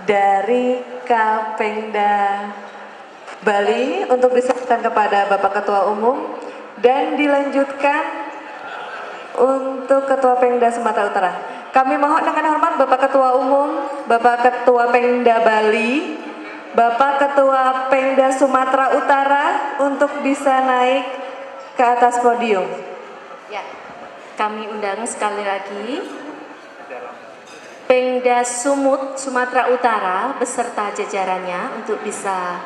dari Kapengda Bali untuk diserahkan kepada Bapak Ketua Umum dan dilanjutkan untuk Ketua Pemda Sumatera Utara. Kami mohon dengan hormat Bapak Ketua Umum, Bapak Ketua Pemda Bali, Bapak Ketua Pemda Sumatera Utara untuk bisa naik ke atas podium. Ya, kami undang sekali lagi Pemda Sumut Sumatera Utara beserta jajarannya untuk bisa.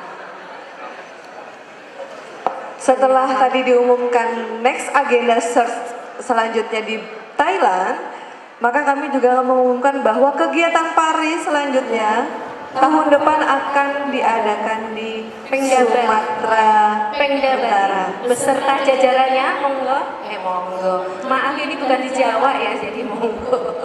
Setelah tadi diumumkan next agenda selanjutnya di Thailand, maka kami juga mengumumkan bahwa kegiatan pari selanjutnya tahun depan akan diadakan di Sumatera Utara beserta jajarannya. Monggo. Maaf ini bukan di Jawa ya, jadi monggo.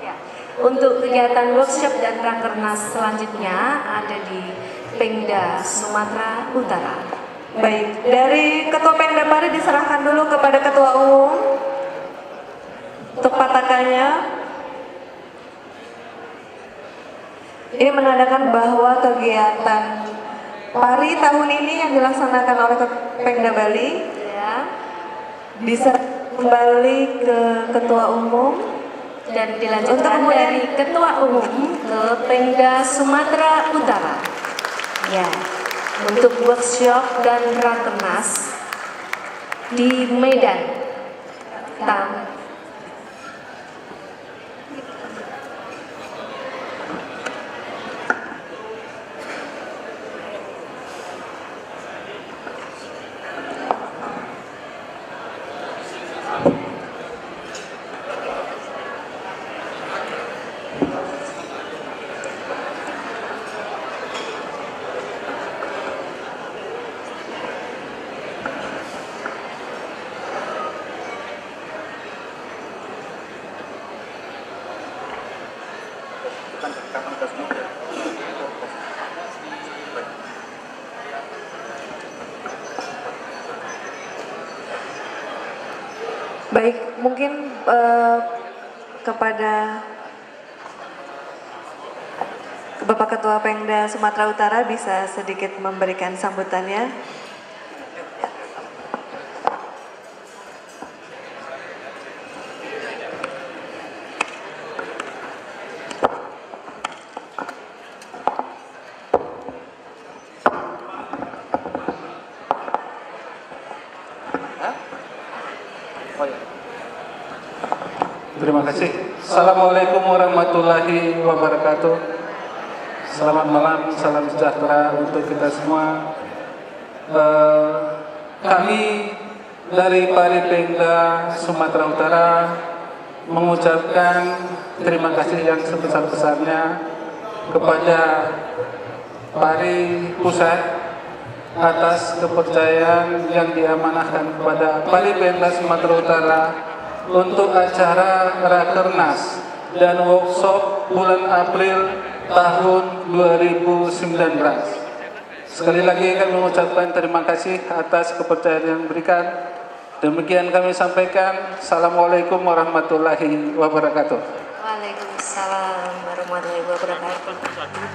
Ya. Untuk kegiatan workshop dan rakernas selanjutnya ada di Pemda Sumatera Utara. Baik, dari Ketua Pemda Pari diserahkan dulu kepada Ketua Umum untuk patakannya. Ini menandakan bahwa kegiatan pari tahun ini yang dilaksanakan oleh Pemda Bali bisa kembali ke Ketua Umum dan dilanjutkan dari Ketua Umum ke Pemda Sumatera Utara. Ya, untuk workshop dan rakernas di Medan. Baik, mungkin kepada Bapak Ketua Pemda Sumatera Utara bisa sedikit memberikan sambutannya. Terima kasih. Assalamualaikum warahmatullahi wabarakatuh. Selamat malam, salam sejahtera untuk kita semua. Kami dari Pari Pemda Sumatera Utara mengucapkan terima kasih yang sebesar-besarnya kepada Pari Pusat atas kepercayaan yang diamanahkan kepada Pari Pemda Sumatera Utara untuk acara rakernas dan workshop bulan April tahun 2019. Sekali lagi kami mengucapkan terima kasih atas kepercayaan yang diberikan. Demikian kami sampaikan. Assalamualaikum warahmatullahi wabarakatuh. Waalaikumsalam warahmatullahi wabarakatuh.